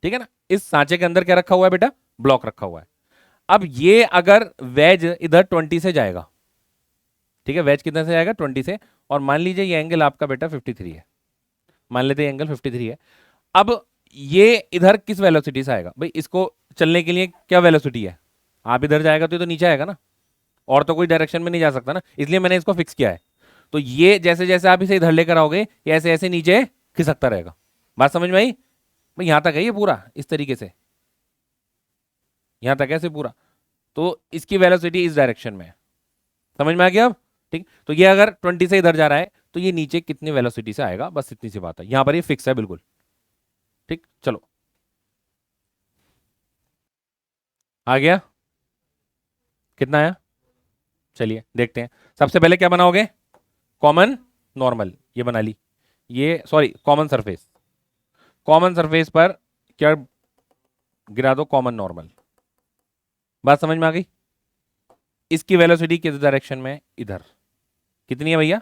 ठीक है ना? इस सांचे के अंदर क्या रखा हुआ है बेटा? ब्लॉक रखा हुआ है। अब ये अगर वेज इधर 20 से जाएगा, ठीक है, वेज कितने से जाएगा? 20 से। और मान लीजिए ये एंगल आपका बेटा 53 है, मान लेते हैं एंगल 53 है। अब ये इधर किस वेलोसिटी से आएगा भाई? इसको चलने के लिए क्या वेलोसिटी है? आप इधर जाएगा तो ये तो नीचे आएगा ना, और तो कोई डायरेक्शन में नहीं जा सकता ना, इसलिए मैंने इसको फिक्स किया है। तो ये जैसे जैसे आप इसे इधर लेकर आओगे, ये ऐसे ऐसे नीचे खिसकता रहेगा। बात समझ में आई भाई? यहां तक है ये पूरा इस तरीके से, यहां तक ऐसे पूरा। तो इसकी वेलोसिटी इस डायरेक्शन में है। समझ में आ गया अब? ठीक। तो ये अगर 20 से इधर जा रहा है तो ये नीचे कितनी वेलोसिटी से आएगा, बस इतनी सी बात है, यहां पर ये फिक्स है बिल्कुल। ठीक, चलो आ गया? कितना आया? चलिए देखते हैं। सबसे पहले क्या बनाओगे? कॉमन नॉर्मल, ये बना ली। ये sorry, common surface. Common surface पर क्या गिरा दो? Common normal. बात समझ में आ गई? इसकी वेलोसिटी किस डायरेक्शन में? इधर। कितनी है भैया?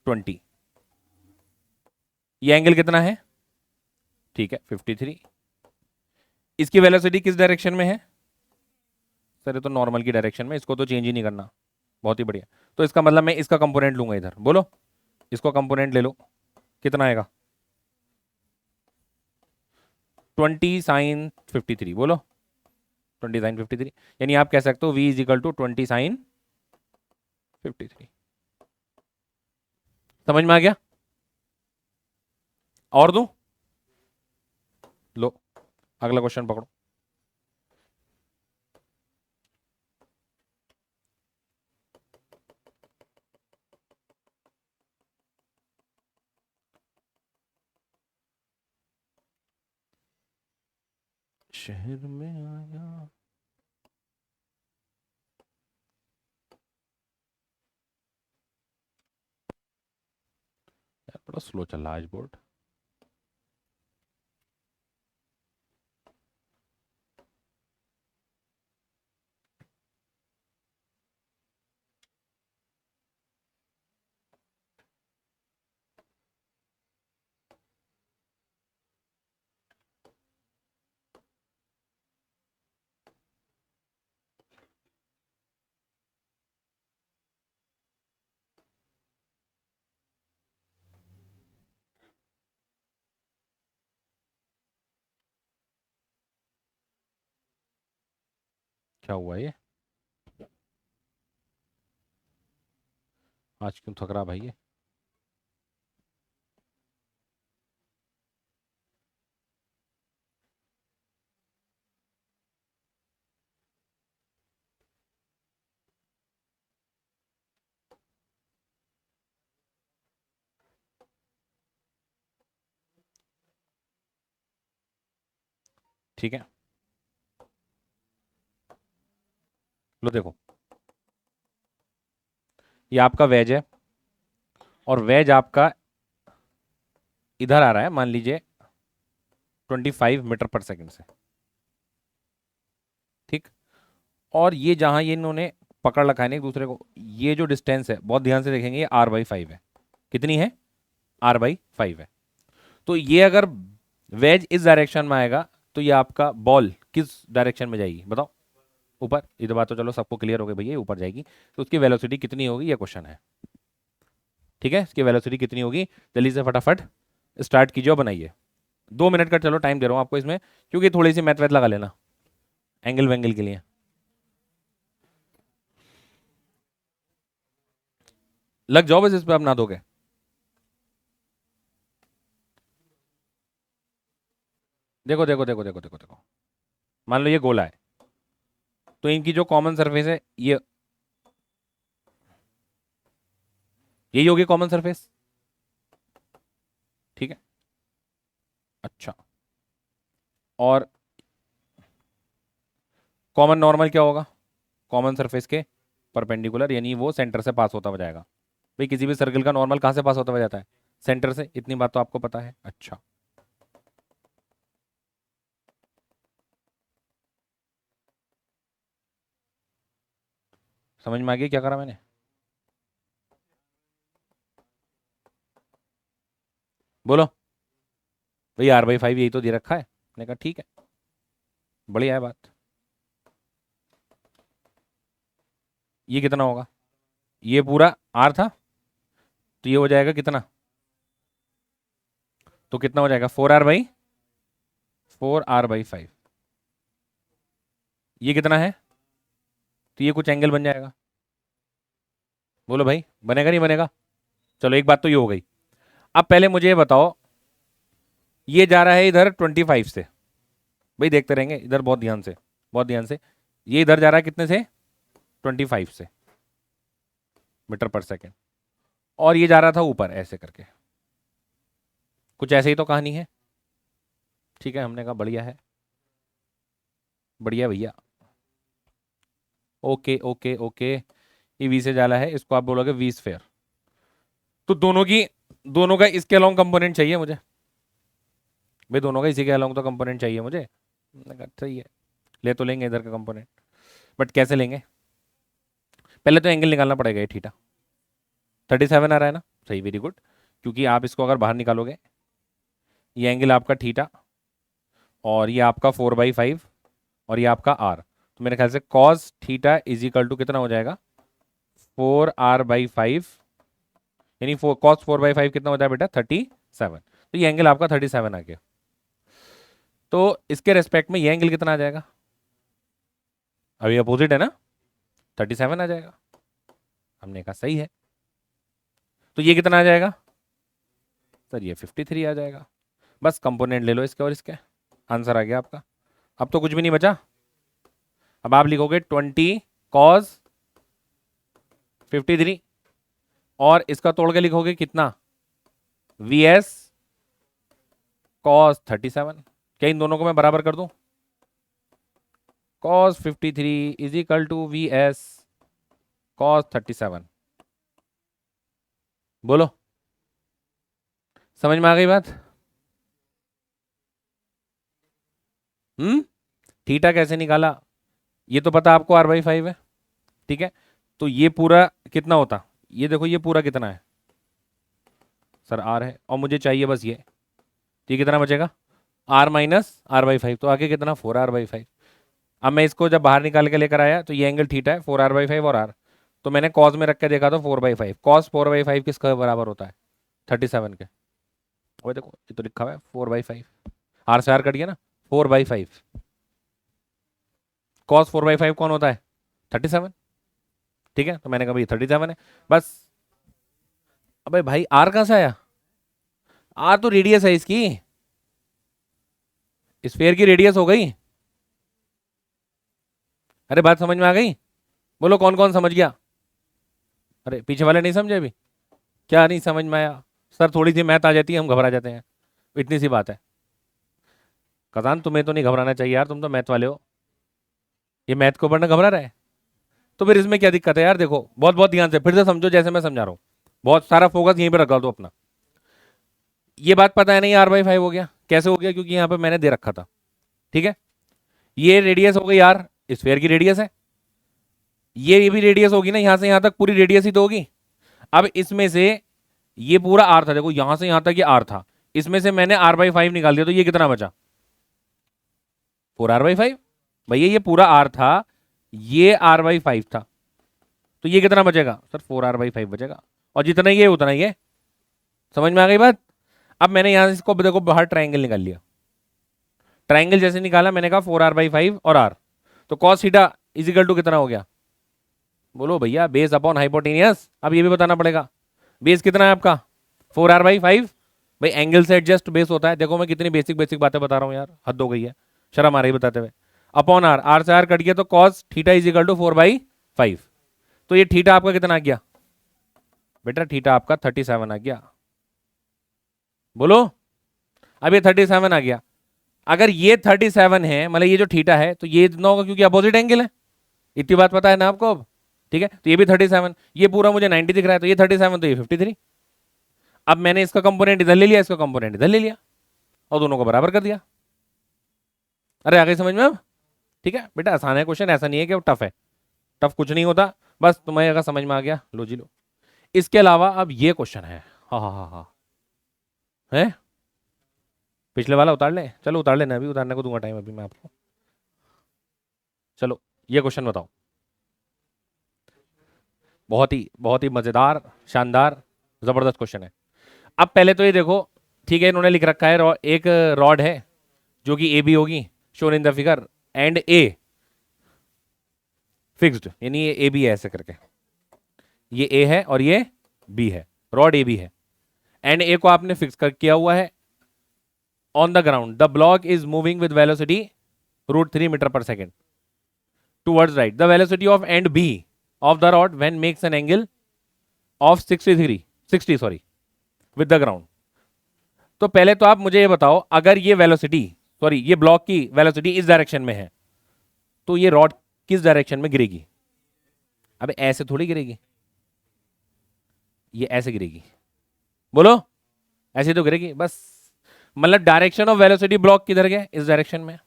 20। ये एंगल कितना है? ठीक है 53। इसकी वेलोसिटी किस डायरेक्शन में है? सर ये तो नॉर्मल की डायरेक्शन में, इसको तो चेंज ही नहीं करना। बहुत ही बढ़िया। तो इसका मतलब मैं इसका कंपोनेंट लूंगा इधर, बोलो इसको कंपोनेंट ले लो। कितना आएगा? 20 sin 53, बोलो 20 sin 53। यानी आप कह सकते हो v is equal to 20 sin 53। समझ में आ गया? और दो, लो अगला क्वेश्चन पकड़ो। शहर में आया। यार बड़ा स्लो चल रहा है आज बोर्ड। क्या हुआ ये? आज क्यों थक रहा भाई ये? ठीक है, लो देखो, ये आपका वेज है, और वेज आपका इधर आ रहा है, मान लीजिए 25 मीटर पर सेकेंड से। ठीक। और ये जहां ये इन्होंने पकड़ रखा है ना एक दूसरे को, ये जो डिस्टेंस है बहुत ध्यान से देखेंगे, ये r/5 है। कितनी है? r/5 है। तो ये अगर वेज इस डायरेक्शन में आएगा तो ये आपका बॉल किस डायरेक्शन में जाएगी बताओ? ऊपर। ये तो बात तो चलो सबको क्लियर हो गई भैया, ऊपर जाएगी। तो उसकी वेलोसिटी कितनी होगी ये क्वेश्चन है। ठीक है, इसकी वेलोसिटी कितनी होगी? जल्दी से फटाफट स्टार्ट कीजिए और बनाइए। 2 मिनट का चलो टाइम दे रहा हूँ आपको इसमें, क्योंकि थोड़ी सी मैथ वैथ लगा लेना एंगल वेंगल के लिए। लग जाओ बस इस पे, आप ना दोगे। देखो देखो देखो देखो देखो देखो, मान लो ये गोला है, तो इनकी जो कॉमन सरफेस है ये, यही होगी कॉमन सरफेस, ठीक है। अच्छा, और कॉमन नॉर्मल क्या होगा, कॉमन सरफेस के परपेंडिकुलर, यानी वो सेंटर से पास होता हुआ जाएगा। भाई किसी भी सर्कल का नॉर्मल कहाँ से पास होता हुआ जाता है, सेंटर से, इतनी बात तो आपको पता है। अच्छा, समझ में आ गया क्या करा मैंने? बोलो। भाई R/5 यही तो दे रखा है। मैंने कहा ठीक है, बढ़िया है बात। ये कितना होगा, ये पूरा R था, तो ये हो जाएगा कितना, तो कितना हो जाएगा 4R/5। ये कितना है, तो ये कुछ एंगल बन जाएगा। बोलो भाई, बनेगा नहीं बनेगा? चलो एक बात तो ये हो गई। अब पहले मुझे ये बताओ, ये जा रहा है इधर 25 से, भाई देखते रहेंगे इधर बहुत ध्यान से, बहुत ध्यान से। ये इधर जा रहा है कितने से, 25 से मीटर पर सेकेंड, और ये जा रहा था ऊपर ऐसे करके, कुछ ऐसे ही तो कहानी है। ठीक है, हमने कहा बढ़िया है, बढ़िया भैया। ओके ओके ओके, ये वी से जाला है, इसको आप बोलोगे वी स्फेयर। तो दोनों का इसके अलोंग कंपोनेंट चाहिए मुझे, भाई दोनों का इसी के अलोंग तो कंपोनेंट चाहिए मुझे। मैंने कहा सही है, ले तो लेंगे इधर का कंपोनेंट, बट कैसे लेंगे? पहले तो एंगल निकालना पड़ेगा, ये थीटा 37 आ रहा है ना, सही, वेरी गुड। क्योंकि आप इसको अगर बाहर निकालोगे, ये एंगल आपका थीटा, और ये आपका 4/5, और ये आपका आर, तो मेरे ख्याल से cos theta is equal to कितना हो जाएगा, 4R/5, यानी कॉस 4/5 कितना होता है बेटा, 37। तो ये एंगल आपका 37 आ गया। तो इसके रेस्पेक्ट में ये एंगल कितना आ जाएगा, अभी अपोजिट है ना, 37 आ जाएगा। हमने कहा सही है, तो ये कितना आ जाएगा सर, ये 53 आ जाएगा। बस कंपोनेंट ले लो इसके और इसके, आंसर आ गया आपका। अब तो कुछ भी नहीं बचा, अब आप लिखोगे 20 कॉस 53, और इसका तोड़ के लिखोगे कितना, VS कॉस 37। क्या इन दोनों को मैं बराबर कर दूं, cos 53 is equal to VS cos 37। बोलो, समझ में आ गई बात? थीटा कैसे निकाला, ये तो पता आपको R/5 है, ठीक है। तो ये पूरा कितना होता, ये देखो ये पूरा कितना है सर, R है, और मुझे चाहिए बस ये, तो ये कितना बचेगा, R माइनस R/5, तो आगे कितना 4R/5। अब मैं इसको जब बाहर निकाल के लेकर आया, तो ये एंगल थीटा है, 4R/5 और R, तो मैंने कॉस में रख के देखा, तो 4/5, कॉस 4/5 किसका बराबर होता है, 37 के। वो देखो ये तो लिखा हुआ है 4/5, R से R कट गया ना, 4/5, कॉस 4/5 कौन होता है, 37, ठीक है। तो मैंने कहा भाई 37 है बस। अबे भाई R कहाँ से आया, R तो रेडियस है इसकी, स्फेयर की रेडियस हो गई। अरे बात समझ में आ गई? बोलो कौन कौन समझ गया? अरे पीछे वाले नहीं समझे अभी? क्या नहीं समझ में आया? सर थोड़ी सी मैथ आ जाती है हम घबरा जाते हैं, इतनी सी बात है। कजान तुम्हें तो नहीं घबराना चाहिए यार, तुम तो मैथ वाले हो, ये मैथ को पढ़ना घबरा रहा है, तो फिर इसमें क्या दिक्कत है यार? देखो बहुत बहुत ध्यान से फिर से समझो जैसे मैं समझा रहा हूँ, बहुत सारा फोकस यहीं पे रखा दो अपना। ये बात पता है नहीं, R/5 हो गया, कैसे हो गया, क्योंकि यहाँ पे मैंने दे रखा था, ठीक है। ये रेडियस हो गई यार, स्फेयर की रेडियस है, ये भी रेडियस होगी ना, यहां से यहां तक पूरी रेडियस ही तो होगी। अब इसमें से ये पूरा R था, देखो यहां से यहां तक ये R था, इसमें से मैंने R/5 निकाल दिया, तो ये कितना बचा, 4R/5। भैया ये पूरा R था, ये R/5 था, तो ये कितना बचेगा सर, 4R/5 बचेगा, और जितना ये उतना ये। समझ में आ गई बात? अब मैंने यहां से इसको देखो बाहर ट्राइंगल निकाल लिया, ट्राइंगल जैसे निकाला मैंने कहा 4r/5 और r, तो cos थीटा इजिकल टू कितना हो गया? बोलो भैया, बेस अपॉन हाइपोटेनियस। अब ये भी बताना पड़ेगा, बेस कितना है आपका? 4r/5। भाई एंगल से एडजस्ट बेस होता है। देखो मैं कितनी बेसिक बेसिक बातें बता रहा हूँ यार, हद हो गई है, शर्म आ रही बताते हुए। अपॉन आर, आर से आर कट गया तो cos थीटा इजिकल टू 4/5। तो ये थीटा आपका कितना आ गया बेटा? थीटा आपका 37 आ गया। बोलो, अब ये 37 आ गया। अगर ये 37 है, मतलब ये जो थीटा है, तो ये इतना होगा क्योंकि अपोजिट एंगल है। इतनी बात पता है ना आपको अब? ठीक है, तो ये भी 37, ये पूरा मुझे 90 दिख रहा है, तो ये 37 तो ये 53। अब मैंने इसका कंपोनेंट इधर ले लिया, इसका कंपोनेंट इधर ले लिया और दोनों को बराबर कर दिया। अरे आगे समझ में अब? ठीक है बेटा, आसान है क्वेश्चन, ऐसा नहीं है कि वो टफ है, टफ कुछ नहीं होता। बस तुम्हें अगर समझ में आ गया, लो जी लो। इसके अलावा अब ये क्वेश्चन है, हाँ हाँ हाँ हाँ, है पिछले वाला उतार ले, चलो उतार लेना, अभी उतारने को दूंगा टाइम अभी मैं आपको। चलो ये क्वेश्चन बताओ, बहुत ही मजेदार, शानदार, जबरदस्त क्वेश्चन है। अब पहले तो ये देखो, ठीक है, इन्होंने लिख रखा है एक रॉड है जो कि ए बी होगी, shown in the figure, and a fixed, यानी ये ए बी है ऐसे करके, ये ए है और ये बी है, रॉड ए बी है, एंड ए को आपने फिक्स कर किया हुआ है on the ground. The block is moving with velocity √3 metre per second towards right. The velocity of end B of the rod when makes an angle of 60 with the ground. तो पहले तो आप मुझे ये बताओ, अगर ये वेलोसिटी, सॉरी ये ब्लॉक की वेलोसिटी इस डायरेक्शन में है, तो ये रॉड किस डायरेक्शन में गिरेगी? अब ऐसे थोड़ी गिरेगी, ये ऐसे गिरेगी। बोलो, ऐसे तो गिरेगी बस, मतलब डायरेक्शन ऑफ वेलोसिटी ब्लॉक किधर गया? इस डायरेक्शन में।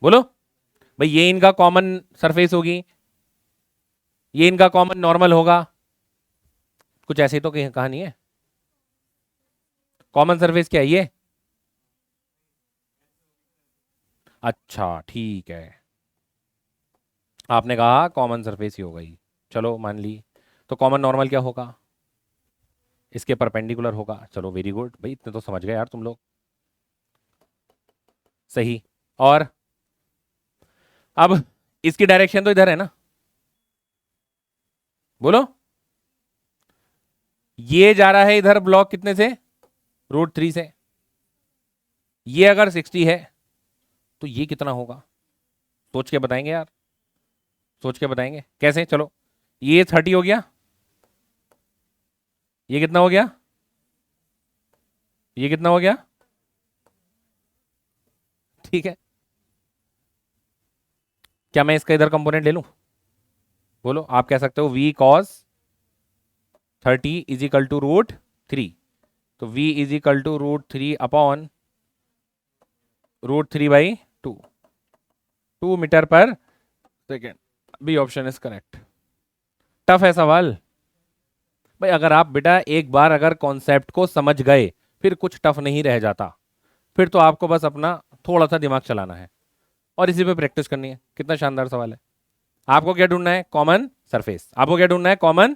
बोलो भाई, ये इनका कॉमन सरफेस होगी, ये इनका कॉमन नॉर्मल होगा, कुछ ऐसे ही तो कहानी है। कॉमन सरफेस क्या है ये? अच्छा ठीक है, आपने कहा कॉमन सरफेस ही होगा ही, चलो मान ली। तो कॉमन नॉर्मल क्या होगा? इसके परपेंडिकुलर होगा। चलो वेरी गुड भाई, इतने तो समझ गए यार तुम लोग, सही। और अब इसकी डायरेक्शन तो इधर है ना, बोलो, ये जा रहा है इधर ब्लॉक कितने से? √3 से। ये अगर 60 है तो ये कितना होगा? सोच के बताएंगे यार, सोच के बताएंगे कैसे? चलो, ये 30 हो गया, ये कितना हो गया? ये कितना हो गया? ठीक है, क्या मैं इसका इधर कंपोनेंट ले लूं? बोलो, आप कह सकते हो v cos 30 is equal to √3, तो v is equal to √3 upon √3/2, 2 metre per second. B option is correct. Tough है सवाल भाई, अगर आप बेटा एक बार अगर कॉन्सेप्ट को समझ गए, फिर कुछ टफ नहीं रह जाता, फिर तो आपको बस अपना थोड़ा सा दिमाग चलाना है और इसी पे प्रैक्टिस करनी है। कितना शानदार सवाल है। आपको क्या ढूंढना है? Common surface. आपको क्या ढूंढना है? Common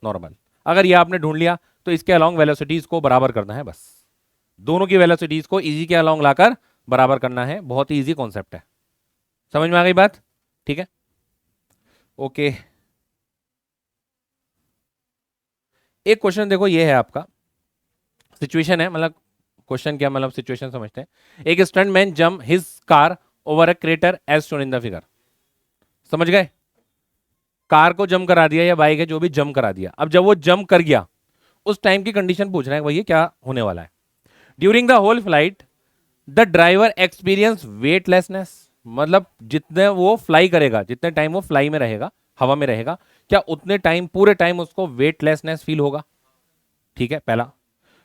normal. अगर ये आपने ढूंढ लिया तो इसके अलोंग वेलोसिटीज को बराबर करना है, बस दोनों की वेलोसिटीज को इजी के अलोंग लाकर बराबर करना है। बहुत ही इजी कॉन्सेप्ट है, समझ में आ गई बात? ठीक है, ओके। एक क्वेश्चन देखो, ये है आपका सिचुएशन है, मतलब क्वेश्चन क्या, मतलब सिचुएशन समझते हैं। एक stunt man jump his car over a crater as shown in the figure. समझ गए? कार को जंप करा दिया या बाइक है जो भी जंप करा दिया। अब जब वो जंप कर गया, उस टाइम की कंडीशन पूछ रहे हैं भैया क्या होने वाला है। During the whole flight the driver experience weightlessness, मतलब जितने वो फ्लाई करेगा, जितने टाइम वो फ्लाई में रहेगा, हवा में रहेगा, क्या उतने टाइम, पूरे टाइम उसको वेटलेसनेस फील होगा? ठीक है, पहला।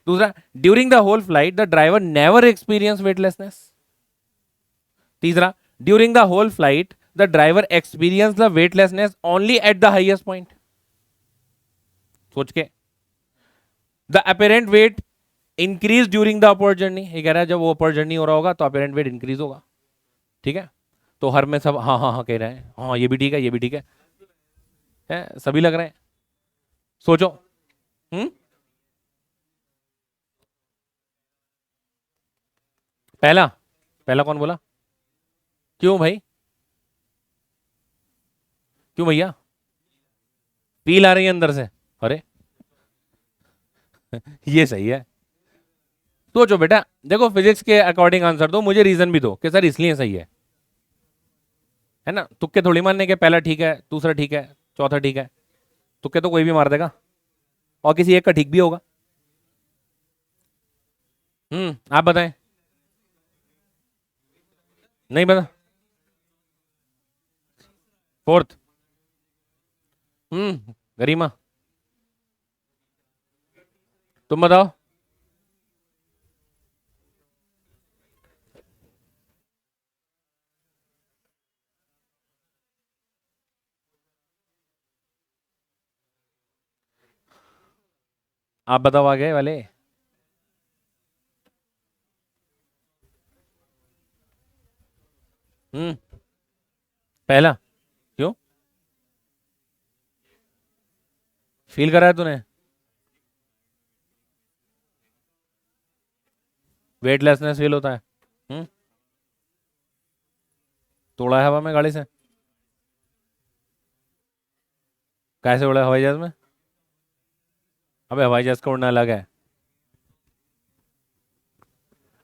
दूसरा, during the whole flight the driver never experience weightlessness. तीसरा, during the whole flight the driver experience the weightlessness only at the highest point. सोच के, the apparent weight increase during the upward journey, ये कह रहा है जब वो अपवर्ड जर्नी हो रहा होगा तो अपेरेंट वेट इंक्रीज होगा। ठीक है, तो हर में सब हाँ हाँ हाँ कह रहे हैं, हाँ ये भी ठीक है, ये भी ठीक है, सभी लग रहे हैं। सोचो। हम्म पहला। पहला कौन बोला? क्यों भाई? क्यों भैया? फील आ रही है अंदर से? अरे ये सही है। सोचो बेटा, देखो फिजिक्स के अकॉर्डिंग आंसर दो, मुझे रीजन भी दो कि सर इसलिए सही है ना? तुक्के थोड़ी मारने के पहला ठीक है, दूसरा ठीक है, चौथा ठीक है। तुक्के तो कोई भी मार देगा, और किसी एक का ठीक भी होगा। आप बताएं। नहीं बता। फोर्थ। गरिमा, तुम बताओ। आप बताओ आगे वाले। हम्म पहला। क्यों? फील करा है तूने? वेटलेसनेस फील होता है। हम्म तोड़ा है हवा में गाड़ी से? कैसे उड़ा हवाई जहाज में? अबे हवाई जहाज का उड़ना अलग है।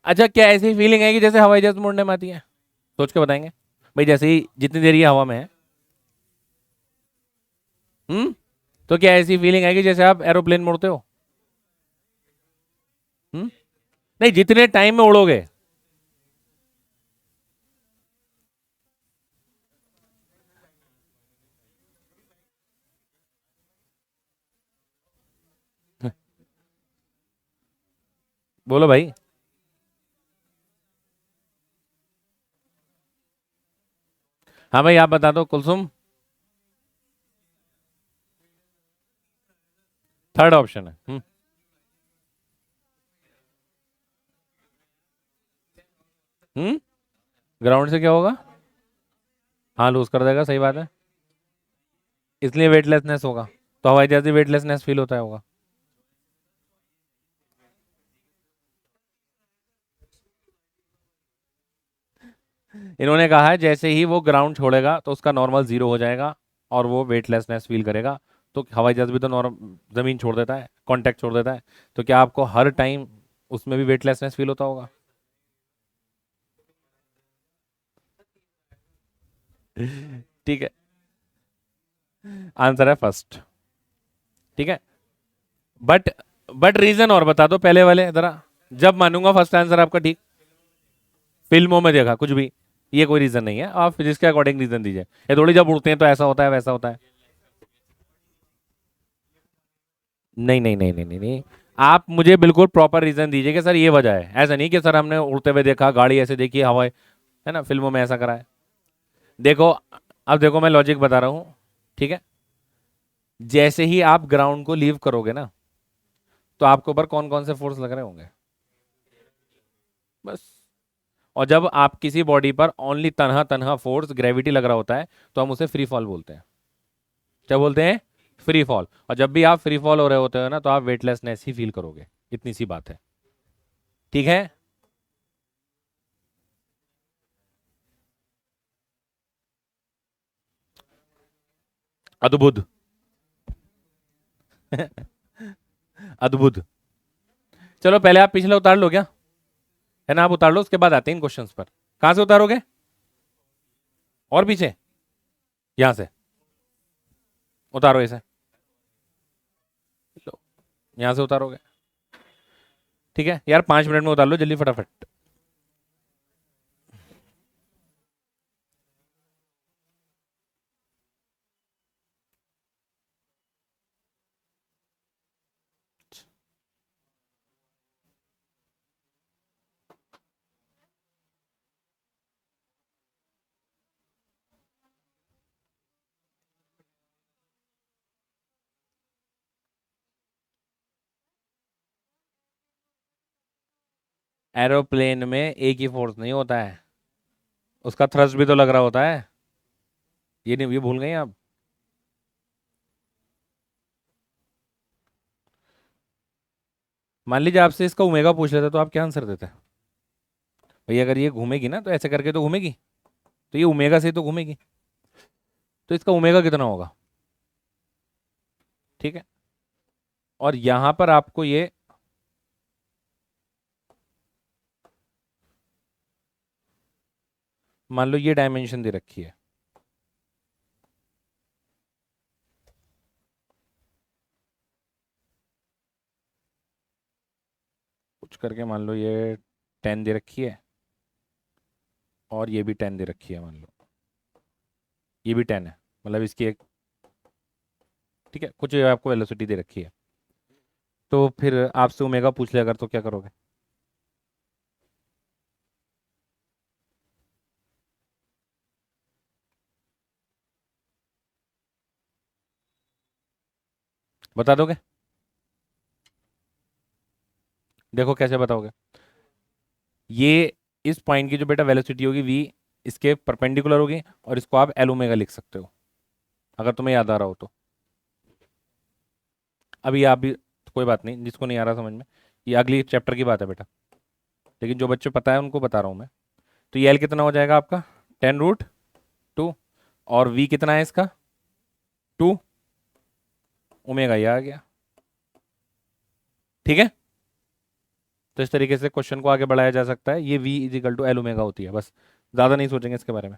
अच्छा, क्या ऐसी फीलिंग है कि जैसे हवाई जहाज में उड़ने में आती है? सोच के बताएंगे भाई। जैसे ही जितनी देर ये हवा में है। हम्म तो क्या ऐसी फीलिंग है कि जैसे आप एरोप्लेन में उड़ते हो? हम्म नहीं, जितने टाइम में उड़ोगे। बोलो भाई। हाँ भाई, आप बता दो कुलसुम। थर्ड ऑप्शन है। हम्म ग्राउंड से क्या होगा? हाँ, लूज कर देगा, सही बात है। इसलिए वेटलेसनेस होगा। तो हवाई जहाज वेटलेसनेस फील होता है होगा। इन्होंने कहा है जैसे ही वो ग्राउंड छोड़ेगा तो उसका नॉर्मल जीरो हो जाएगा, और वो वेटलेसनेस फील करेगा। तो हवाई जहाज भी तो नॉर्मल जमीन छोड़ देता है, कांटेक्ट छोड़ देता है। तो क्या आपको हर टाइम उसमें भी वेटलेसनेस फील होता होगा? ठीक है, आंसर है फर्स्ट। ठीक है। बट बट रीजन और बता दो पहले वाले जरा। जब मानूंगा फर्स्ट आंसर आपका ठीक। फिल्मों में देखा कुछ भी, ये कोई रीजन नहीं है। आप फिजिक्स के अकॉर्डिंग रीजन दीजिए। ये थोड़ी जब उड़ते हैं तो ऐसा होता है वैसा होता है। नहीं नहीं नहीं नहीं नहीं नहीं। आप मुझे बिल्कुल प्रॉपर रीजन दीजिए कि सर ये वजह है। ऐसा नहीं कि सर हमने उड़ते हुए देखा, गाड़ी ऐसे देखी हवाई, है ना, फिल्मों में ऐसा करा है। देखो, अब देखो मैं लॉजिक बता रहा हूँ। ठीक है। जैसे ही आप ग्राउंड को लीव करोगे ना, तो आपके ऊपर कौन कौन से फोर्स लग रहे होंगे? बस। और जब आप किसी बॉडी पर ओनली तनहा तनहा फोर्स ग्रेविटी लग रहा होता है, तो हम उसे फ्री फॉल बोलते हैं। क्या बोलते हैं? Free fall. और जब भी आप फ्री फॉल हो रहे होते हो ना, तो आप वेटलेसनेस ही फील करोगे। इतनी सी बात है। ठीक है। अद्भुत। अद्भुत। चलो पहले आप पिछले उतार लो क्या, है ना? आप उतार लो, उसके बाद आते हैं इन क्वेश्चंस पर। कहां से उतारोगे? और पीछे? यहां से उतारो इसे। लो, यहां से उतारोगे। ठीक है यार, 5 मिनट में उतार लो जल्दी फटाफट। एरोप्लेन में एक ही फोर्स नहीं होता है, उसका थ्रस्ट भी तो लग रहा होता है। ये नहीं, ये भूल गए आप? मान लीजिए आपसे इसका ओमेगा पूछ लेते तो आप क्या आंसर देते? भाई अगर ये घूमेगी ना तो ऐसे करके तो घूमेगी, तो ये ओमेगा से तो घूमेगी, तो इसका ओमेगा कितना होगा। ठीक है, और यहां पर आपको ये मान लो ये डायमेंशन दे रखी है, कुछ करके मान लो ये 10 दे रखी है, और ये भी 10 दे रखी है, मान लो ये भी 10 है, मतलब इसकी एक, ठीक है, कुछ आपको वेलोसिटी दे रखी है, तो फिर आपसे ओमेगा पूछ लिया अगर तो क्या करोगे। बता दोगे, देखो कैसे बताओगे। ये इस पॉइंट की जो बेटा वेलोसिटी होगी v, इसके परपेंडिकुलर होगी, और इसको आप एल ओमेगा लिख सकते हो अगर तुम्हें याद आ रहा हो तो। अभी आप भी तो कोई बात नहीं, जिसको नहीं आ रहा समझ में, ये अगली चैप्टर की बात है बेटा, लेकिन जो बच्चे पता है उनको बता रहा हूँ मैं। तो ये एल कितना हो जाएगा आपका, 10√2, और v कितना है इसका 2, ओमेगा ये आ गया। ठीक है, तो इस तरीके से क्वेश्चन को आगे बढ़ाया जा सकता है। ये v is equal to L omega होती है, बस ज़्यादा नहीं सोचेंगे इसके बारे में।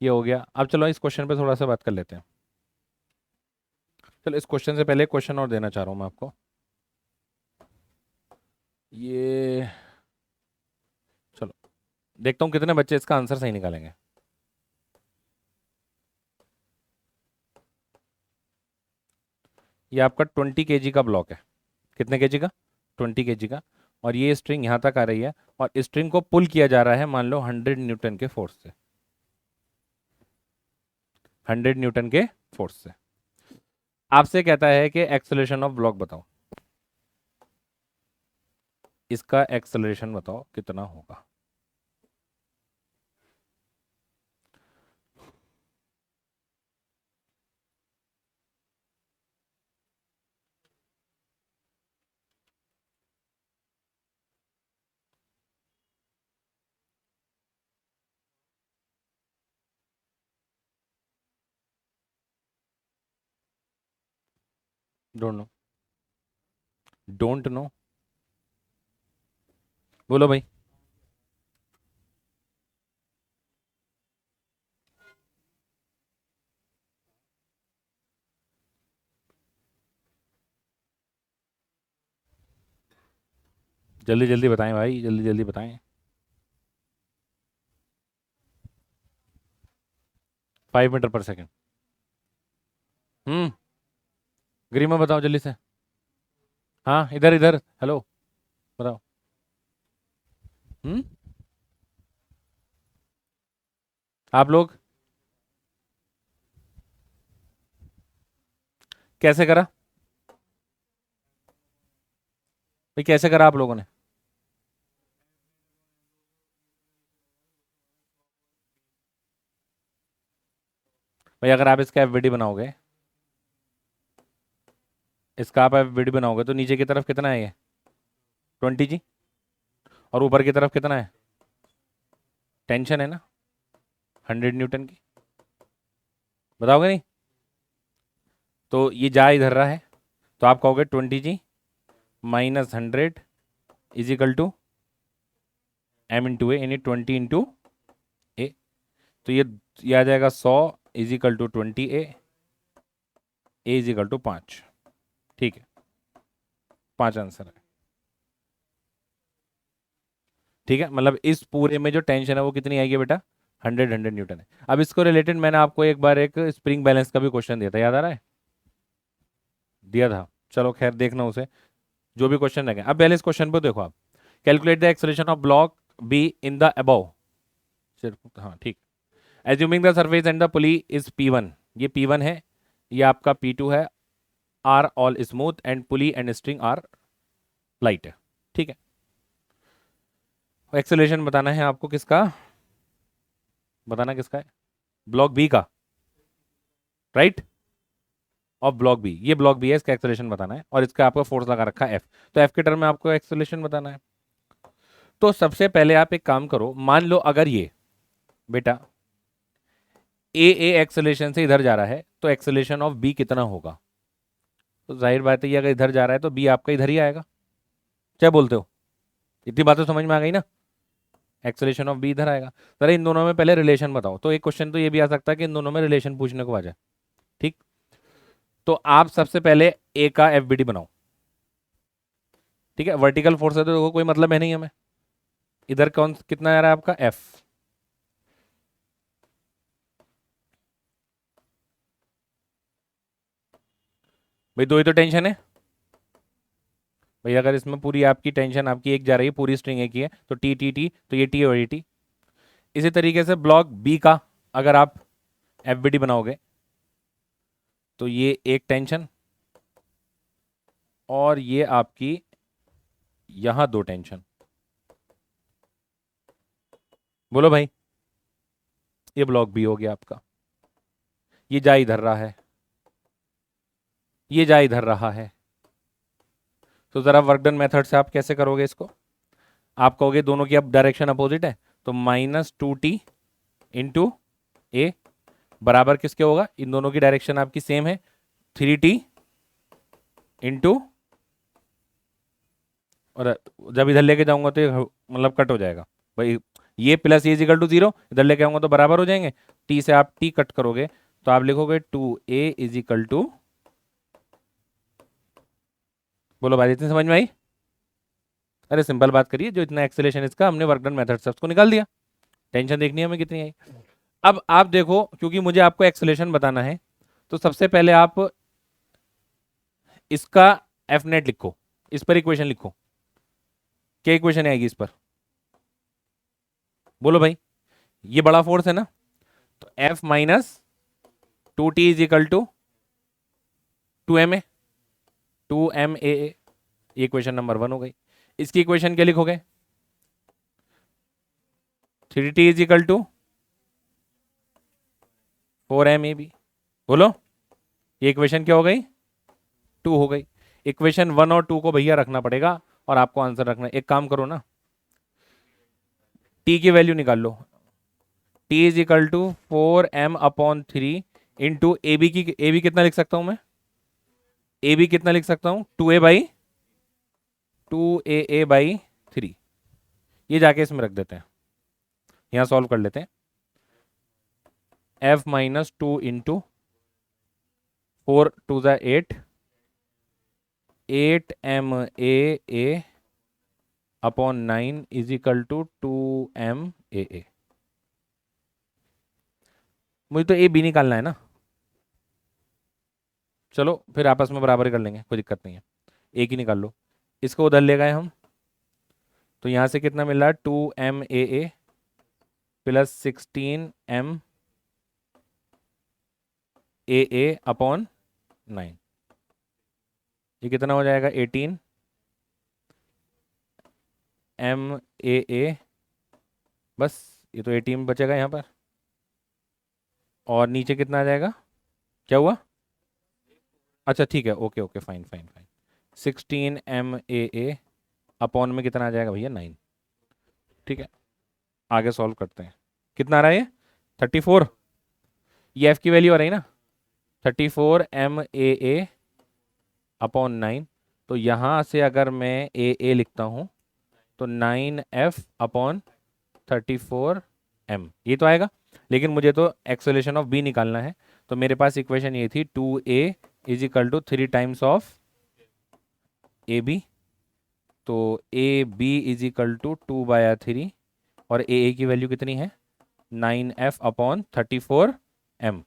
ये हो गया। अब चलो इस क्वेश्चन पे थोड़ा सा बात कर लेते हैं। चलो इस क्वेश्चन से पहले क्वेश्चन और देना चाह रहा हूँ मैं आपको। ये चलो देखता हूँ कितने बच्चे इसका आंसर सही निकालेंगे। ये आपका 20 kg का ब्लॉक है। कितने केजी का, 20 kg का। और ये स्ट्रिंग यहाँ तक आ रही है, और स्ट्रिंग को पुल किया जा रहा है मान लो 100 न्यूटन के फोर्स से, 100 न्यूटन के फोर्स से। आपसे कहता है कि एक्सेलरेशन ऑफ ब्लॉक बताओ, इसका एक्सेलरेशन बताओ कितना होगा। डोंट नो, डोंट नो, बोलो भाई। जल्दी जल्दी बताएं भाई, जल्दी जल्दी बताएं। 5 मीटर पर सेकेंड। हम्म, गरिमा बताओ जल्दी से। हाँ इधर इधर, हेलो, बताओ। हम्म, आप लोग कैसे करा, भाई कैसे करा आप लोगों ने। भाई अगर आप इसका एफवीडी बनाओगे, इसका आप एफवीडी बनाओगे तो नीचे की तरफ कितना है ये, 20 जी, और ऊपर की तरफ कितना है, टेंशन है ना 100 न्यूटन की, बताओगे नहीं। तो ये जा इधर रहा है, तो आप कहोगे 20 जी माइनस 100 इजिकल टू m×a, यानी 20 × a। तो ये आ जाएगा 100 is equal to 20a, a is equal to 5। ठीक है, 5 आंसर है। ठीक है, मतलब इस पूरे में जो टेंशन है वो कितनी आएगी बेटा, 100 न्यूटन है। अब इसको रिलेटेड मैंने आपको एक बार एक स्प्रिंग बैलेंस का भी क्वेश्चन दिया था, याद आ रहा है, दिया था। चलो खैर देखना उसे, जो भी क्वेश्चन लगे। अब पहले इस क्वेश्चन पे देखो आप, calculate the acceleration of block B in the above, सिर्फ हाँ ठीक। Assuming the surface and the pulley is P1, ये P1 है, ये आपका P2 है, are all smooth and pulley and string are light है। ठीक है, एक्सेलरेशन बताना है आपको किसका, बताना किसका है, ब्लॉक बी का, राइट, और ब्लॉक बी, ये ब्लॉक बी है, इसका एक्सेलरेशन बताना है, और इसका आपको फोर्स लगा रखा है एफ, तो एफ के टर्म में आपको एक्सेलरेशन बताना है। तो सबसे पहले आप एक काम करो, मान लो अगर ये बेटा ए एक्सेलरेशन से इधर जा रहा है तो एक्सेलरेशन ऑफ बी कितना होगा? तो जाहिर बात है ये अगर इधर जा रहा है तो बी आपका इधर ही आएगा। क्या बोलते हो? इतनी बातें समझ में आ गई ना? एक्सेलरेशन ऑफ बी इधर आएगा। जरा इन दोनों में पहले रिलेशन बताओ। तो एक क्वेश्चन तो ये भी आ सकता है कि इन दोनों में रिलेशन पूछने को आ जाए। ठीक, तो आप सबसे पहले ए का एफ बी डी बनाओ। ठीक है, वर्टिकल फोर्स है तो कोई मतलब है नहीं हमें। इधर कौन कितना आ रहा है आपका? एफ। भाई दो ही तो टेंशन है भाई। अगर इसमें पूरी आपकी टेंशन आपकी एक जा रही है, पूरी स्ट्रिंग एक ही है, तो टी टी टी, तो ये टी और ये टी। इसी तरीके से ब्लॉक बी का अगर आप एफ बी डी बनाओगे तो ये एक टेंशन और ये आपकी यहां दो टेंशन। बोलो भाई, ये ब्लॉक बी हो गया आपका। ये जा इधर रहा है, ये जा इधर रहा है। तो जरा वर्क डन मेथड से आप कैसे करोगे इसको? आप कहोगे दोनों की अब डायरेक्शन अपोजिट है, तो -2t इंटू ए बराबर किसके होगा? इन दोनों की डायरेक्शन आपकी सेम है, 3t इंटू, और जब इधर लेके जाऊंगा तो ये मतलब कट हो जाएगा भाई। ये प्लस ये इजिकल टू 0, इधर लेके आऊंगा तो बराबर हो जाएंगे। टी से आप टी कट करोगे तो आप लिखोगे 2a इजिकल टू, बोलो भाई इतनी समझ में आई? अरे सिंपल बात करिए, जो इतना एक्सेलेरेशन इसका हमने वर्क डन मेथड से उसको निकाल दिया। टेंशन देखनी है हमें कितनी आई। अब आप देखो, क्योंकि मुझे आपको एक्सेलेरेशन बताना है तो सबसे पहले आप इसका एफ नेट लिखो, इस पर इक्वेशन लिखो। क्या इक्वेशन आएगी इस पर? बोलो भाई, ये बड़ा फोर्स है ना, तो F minus 2t is equal to 2ma, 2ma। ये इक्वेशन नंबर 1 हो गई। इसकी इक्वेशन क्या लिखोगे? 3t is equal to 4ma। बोलो, ये इक्वेशन क्या हो गई? 2 हो गई। इक्वेशन 1 और 2 को भैया रखना पड़ेगा और आपको आंसर रखना है। एक काम करो ना, t की वैल्यू निकाल लो। t is equal to 4m/3 into A B की। ए बी कितना लिख सकता हूं मैं? ए बी कितना लिख सकता हूं? 2a/3। ये जाके इसमें रख देते हैं, यहां सॉल्व कर लेते हैं। f माइनस 2 इंटू 4 2 ज़ा 8, 8ma/9 is equal to 2ma। मुझे तो ए बी निकालना है ना। चलो फिर आपस में बराबर कर लेंगे, कोई दिक्कत नहीं है। एक ही निकाल लो। इसको उधर ले गए हम, तो यहाँ से कितना मिल रहा है? 2ma plus 16ma/9। ये कितना हो जाएगा? 18ma। बस, ये तो 18 बचेगा यहाँ पर। और नीचे कितना आ जाएगा? क्या हुआ? अच्छा ठीक है, okay okay, fine fine fine. 16ma में कितना आ जाएगा भैया? 9। ठीक है, आगे सॉल्व करते हैं। कितना आ रहा है ये? 34। ये एफ की वैल्यू आ रही है ना, 34ma/9। तो यहाँ से अगर मैं a लिखता हूँ तो 9f/34m, ये तो आएगा। लेकिन मुझे तो एक्सेलरेशन ऑफ बी निकालना है, तो मेरे पास इक्वेशन ये थी 2a is equal to 3 times of A B. तो A B is equal to 2/3 और ए की वैल्यू कितनी है? 9f/34m।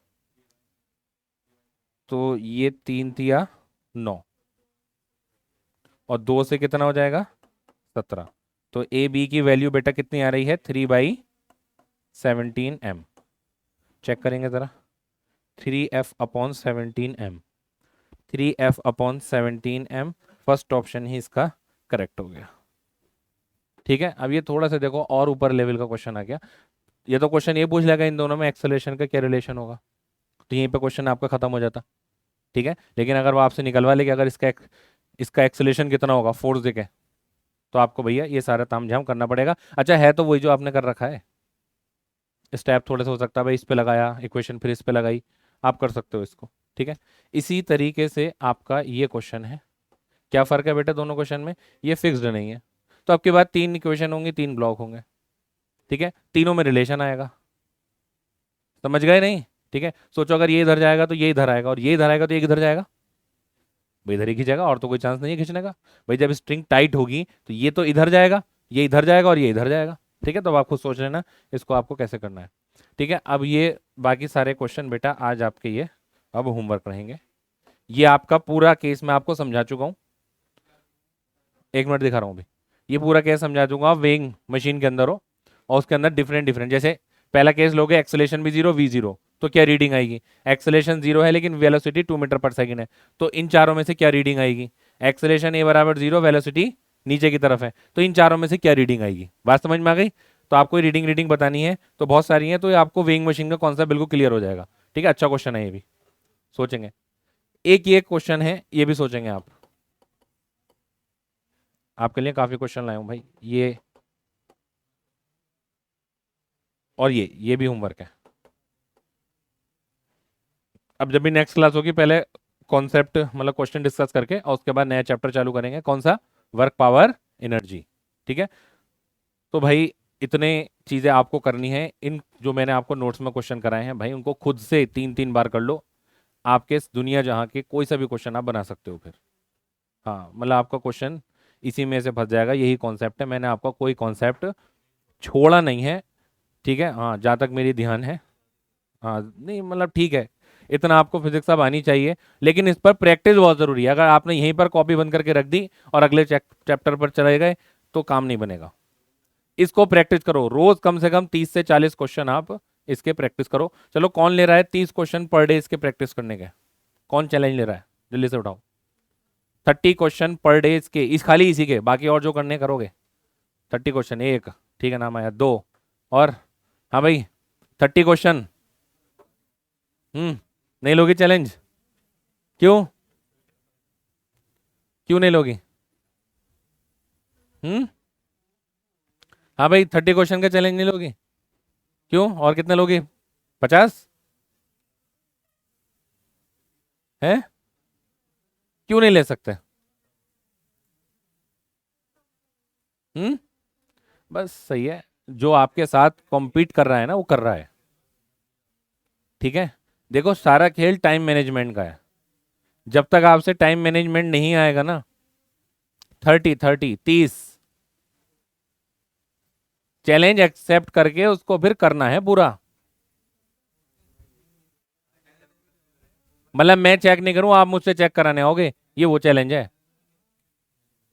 तो ये 3 तिया 9 और 2 से कितना हो जाएगा? 17। तो ए बी की वैल्यू बेटा कितनी आ रही है? 3/17m। चेक करेंगे ज़रा, 3f/17m, 3f/17m। फर्स्ट ऑप्शन ही इसका करेक्ट हो गया। ठीक है, अब ये थोड़ा सा देखो और ऊपर लेवल का क्वेश्चन आ गया। ये तो क्वेश्चन ये पूछ लेगा इन दोनों में एक्सेलरेशन का क्या रिलेशन होगा, तो यहीं पे क्वेश्चन आपका खत्म हो जाता। ठीक है, लेकिन अगर वो आपसे निकलवा ले कि अगर इसका एक्सेलरेशन कितना होगा, फोर्स देके, तो आपको भैया ये सारा तामझाम करना पड़ेगा। अच्छा है तो वही जो आपने कर रखा है, स्टेप थोड़े से हो सकता है भाई इस पे लगाया इक्वेशन फिर इस पे लगाई, आप कर सकते हो इसको। ठीक है, इसी तरीके से आपका ये क्वेश्चन है। क्या फर्क है बेटा दोनों क्वेश्चन में, ये फिक्स्ड नहीं है। तो आपके बाद 3 इक्वेशन होंगी, 3 ब्लॉक होंगे। ठीक है, तीनों में रिलेशन आएगा, समझ गए नहीं। ठीक है, सोचो अगर ये इधर जाएगा तो ये इधर आएगा, और ये इधर आएगा तो ये इधर जाएगा, भाई इधर ही खींचेगा, और तो कोई चांस नहीं है खींचने का। भाई जब स्ट्रिंग टाइट होगी तो ये तो इधर जाएगा, ये इधर जाएगा और ये इधर जाएगा। ठीक है, तो अब आप खुद सोच लेना इसको आपको कैसे करना है। ठीक है, अब ये बाकी सारे क्वेश्चन बेटा आज आपके ये अब होमवर्क रहेंगे। ये आपका पूरा केस मैं आपको समझा चुका हूँ, 1 मिनट दिखा रहा हूँ अभी। ये पूरा केस समझा दूंगा, आप वेइंग मशीन के अंदर हो और उसके अंदर डिफरेंट डिफरेंट, जैसे पहला केस लोगे एक्सेलेरेशन भी 0 v 0, तो क्या रीडिंग आएगी, एक्सेलेरेशन 0 है लेकिन वेलोसिटी 2 मीटर पर सेकेंड है, तो इन चारों में से क्या रीडिंग आएगी, एक्सेलेरेशन a बराबर 0, वेलोसिटी नीचे की तरफ है, तो इन चारों में से क्या रीडिंग आएगी। बात समझ में आ गई। तो आपको रीडिंग रीडिंग बतानी है तो बहुत सारी है, तो ये आपको वेइंग मशीन का कॉन्सेप्ट बिल्कुल क्लियर हो जाएगा। ठीक है, अच्छा क्वेश्चन है ये भी, सोचेंगे। एक ये क्वेश्चन है, ये भी सोचेंगे आप, आपके लिए काफी क्वेश्चन लाया हूं भाई ये, और ये भी होमवर्क है। अब जब भी नेक्स्ट क्लास होगी पहले कॉन्सेप्ट मतलब क्वेश्चन डिस्कस करके और उसके बाद नया चैप्टर चालू करेंगे, कौन सा, वर्क पावर एनर्जी। ठीक है, तो भाई इतने चीजें आपको करनी है, इन जो मैंने आपको नोट्स में क्वेश्चन कराए हैं भाई उनको खुद से 3-3 बार कर लो, आपके दुनिया जहाँ के कोई सा भी क्वेश्चन आप बना सकते हो फिर। हाँ मतलब आपका क्वेश्चन इसी में से फंस जाएगा, यही कॉन्सेप्ट है, मैंने आपका कोई कॉन्सेप्ट छोड़ा नहीं है। ठीक है, हाँ जहाँ तक मेरी ध्यान है। हाँ नहीं मतलब ठीक है, इतना आपको फिजिक्स अब आनी चाहिए, लेकिन इस पर प्रैक्टिस बहुत जरूरी है। अगर आपने यहीं पर कॉपी बंद करके रख दी और अगले चैप्टर पर चले गए तो काम नहीं बनेगा। इसको प्रैक्टिस करो रोज, कम से कम 30 से 40 क्वेश्चन आप इसके प्रैक्टिस करो। चलो कौन ले रहा है 30 क्वेश्चन पर डे इसके प्रैक्टिस करने के, कौन चैलेंज ले रहा है, जल्दी से उठाओ। 30 क्वेश्चन पर डे इसके, इस खाली इसी के, बाकी और जो करने करोगे। 30 क्वेश्चन, एक ठीक है नाम आया, 2 और, हाँ भाई 30 क्वेश्चन। नहीं लोगी चैलेंज, क्यों, क्यों नहीं लोगी। हम्म हाँ भाई 30 क्वेश्चन का चैलेंज नहीं लोगी, क्यों, और कितने लोगी, 50 है, क्यों नहीं ले सकते। हम्म बस सही है, जो आपके साथ कॉम्पीट कर रहा है ना वो कर रहा है। ठीक है, देखो सारा खेल टाइम मैनेजमेंट का है, जब तक आपसे टाइम मैनेजमेंट नहीं आएगा ना, 30 चैलेंज एक्सेप्ट करके उसको फिर करना है पूरा। मतलब मैं चेक नहीं करूं, आप मुझसे चेक कराने आओगे, ये वो चैलेंज है।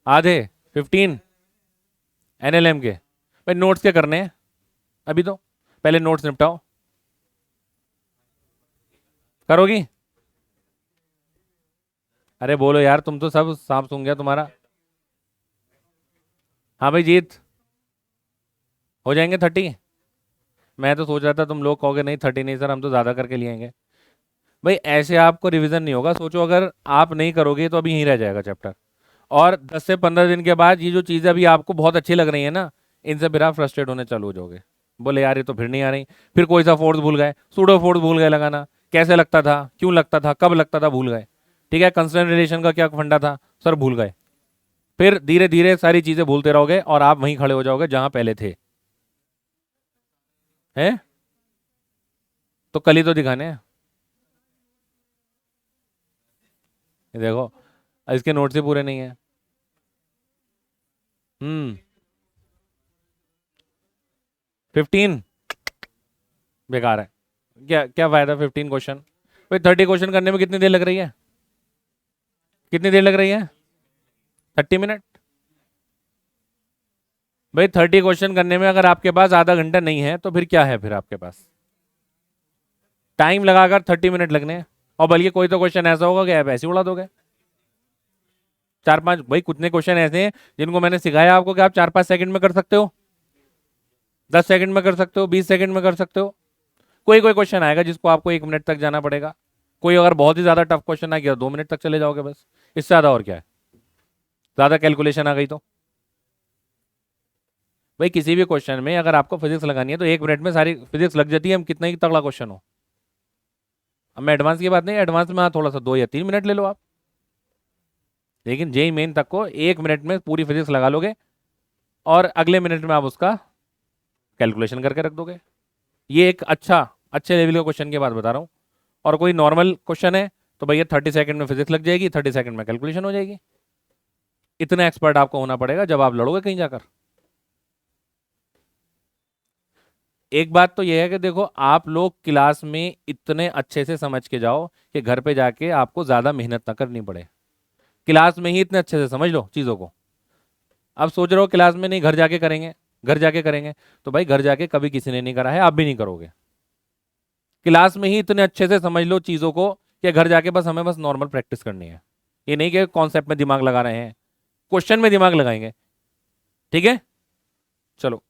आधे 15 एनएलएम के, भाई नोट्स क्या करने हैं अभी, तो पहले नोट्स निपटाओ, करोगी। अरे बोलो यार, तुम तो सब सांप सूंघ गया तुम्हारा। हाँ भाई जीत, हो जाएंगे 30। मैं तो सोच रहा था तुम लोग कहोगे नहीं 30 नहीं सर, हम तो ज़्यादा करके लिए आएंगे। भाई ऐसे आपको रिवीजन नहीं होगा, सोचो अगर आप नहीं करोगे तो अभी यहीं रह जाएगा चैप्टर, और 10 से 15 दिन के बाद ये जो चीज़ें अभी आपको बहुत अच्छी लग रही है ना, इनसे फिर आप फ्रस्ट्रेट होने चालू हो जाओगे, बोले यार ये तो फिर नहीं आ रही, फिर कोई सा फोर्स भूल गए, सूडो फोर्स भूल गए लगाना, कैसे लगता था, क्यों लगता था, कब लगता था, भूल गए। ठीक है, कंस्टेंट रिलेशन का क्या फंडा था सर, भूल गए। फिर धीरे धीरे सारी चीज़ें भूलते रहोगे और आप वहीं खड़े हो जाओगे जहां पहले थे। हैं, तो कल ही तो दिखाने हैं। ये देखो इसके नोट्स ही पूरे नहीं है। हम्म 15 बेकार है, क्या क्या फायदा 15 क्वेश्चन। भाई 30 क्वेश्चन करने में कितनी देर लग रही है, कितनी देर लग रही है, 30 मिनट। भाई 30 क्वेश्चन करने में अगर आपके पास आधा घंटा नहीं है तो फिर क्या है, फिर आपके पास टाइम लगाकर 30 मिनट लगने हैं। और बल्कि कोई तो क्वेश्चन ऐसा होगा कि आप ऐसे ही उड़ा दोगे। 4-5 भाई कितने क्वेश्चन ऐसे हैं जिनको मैंने सिखाया आपको कि आप 4-5 सेकंड में कर सकते हो, 10 सेकंड में कर सकते हो, 20 सेकंड में कर सकते हो। कोई कोई क्वेश्चन आएगा जिसको आपको 1 मिनट तक जाना पड़ेगा, कोई अगर बहुत ही ज्यादा टफ क्वेश्चन आ गया 2 मिनट तक चले जाओगे बस, इससे ज्यादा और क्या है, ज्यादा कैलकुलेशन आ गई तो। भाई किसी भी क्वेश्चन में अगर आपको फिजिक्स लगानी है तो 1 मिनट में सारी फिजिक्स लग जाती है, हम कितना ही तगड़ा क्वेश्चन हो। अब मैं एडवांस की बात नहीं, एडवांस में हाँ थोड़ा सा 2 या 3 मिनट ले लो आप, लेकिन जेई मेन तक को 1 मिनट में पूरी फिजिक्स लगा लोगे और अगले मिनट में आप उसका कैलकुलेशन करके रख दोगे। ये एक अच्छे लेवल का क्वेश्चन की बात बता रहा हूँ। और कोई नॉर्मल क्वेश्चन है तो भैया 30 सेकंड में फिजिक्स लग जाएगी, 30 सेकंड में कैलकुलेशन हो जाएगी। इतना एक्सपर्ट आपको होना पड़ेगा जब आप लड़ोगे कहीं जाकर। एक बात तो यह है कि देखो, आप लोग क्लास में इतने अच्छे से समझ के जाओ कि घर पे जाके आपको ज्यादा मेहनत ना करनी पड़े। क्लास में ही इतने अच्छे से समझ लो चीजों को। अब सोच रहे हो क्लास में नहीं, घर जाके करेंगे, घर जाके करेंगे, तो भाई घर जाके कभी किसी ने नहीं करा है, आप भी नहीं करोगे। क्लास में ही इतने अच्छे से समझ लो चीजों को कि घर जाके बस हमें बस नॉर्मल प्रैक्टिस करनी है। ये नहीं कि कॉन्सेप्ट में दिमाग लगा रहे हैं, क्वेश्चन में दिमाग लगाएंगे। ठीक है, चलो।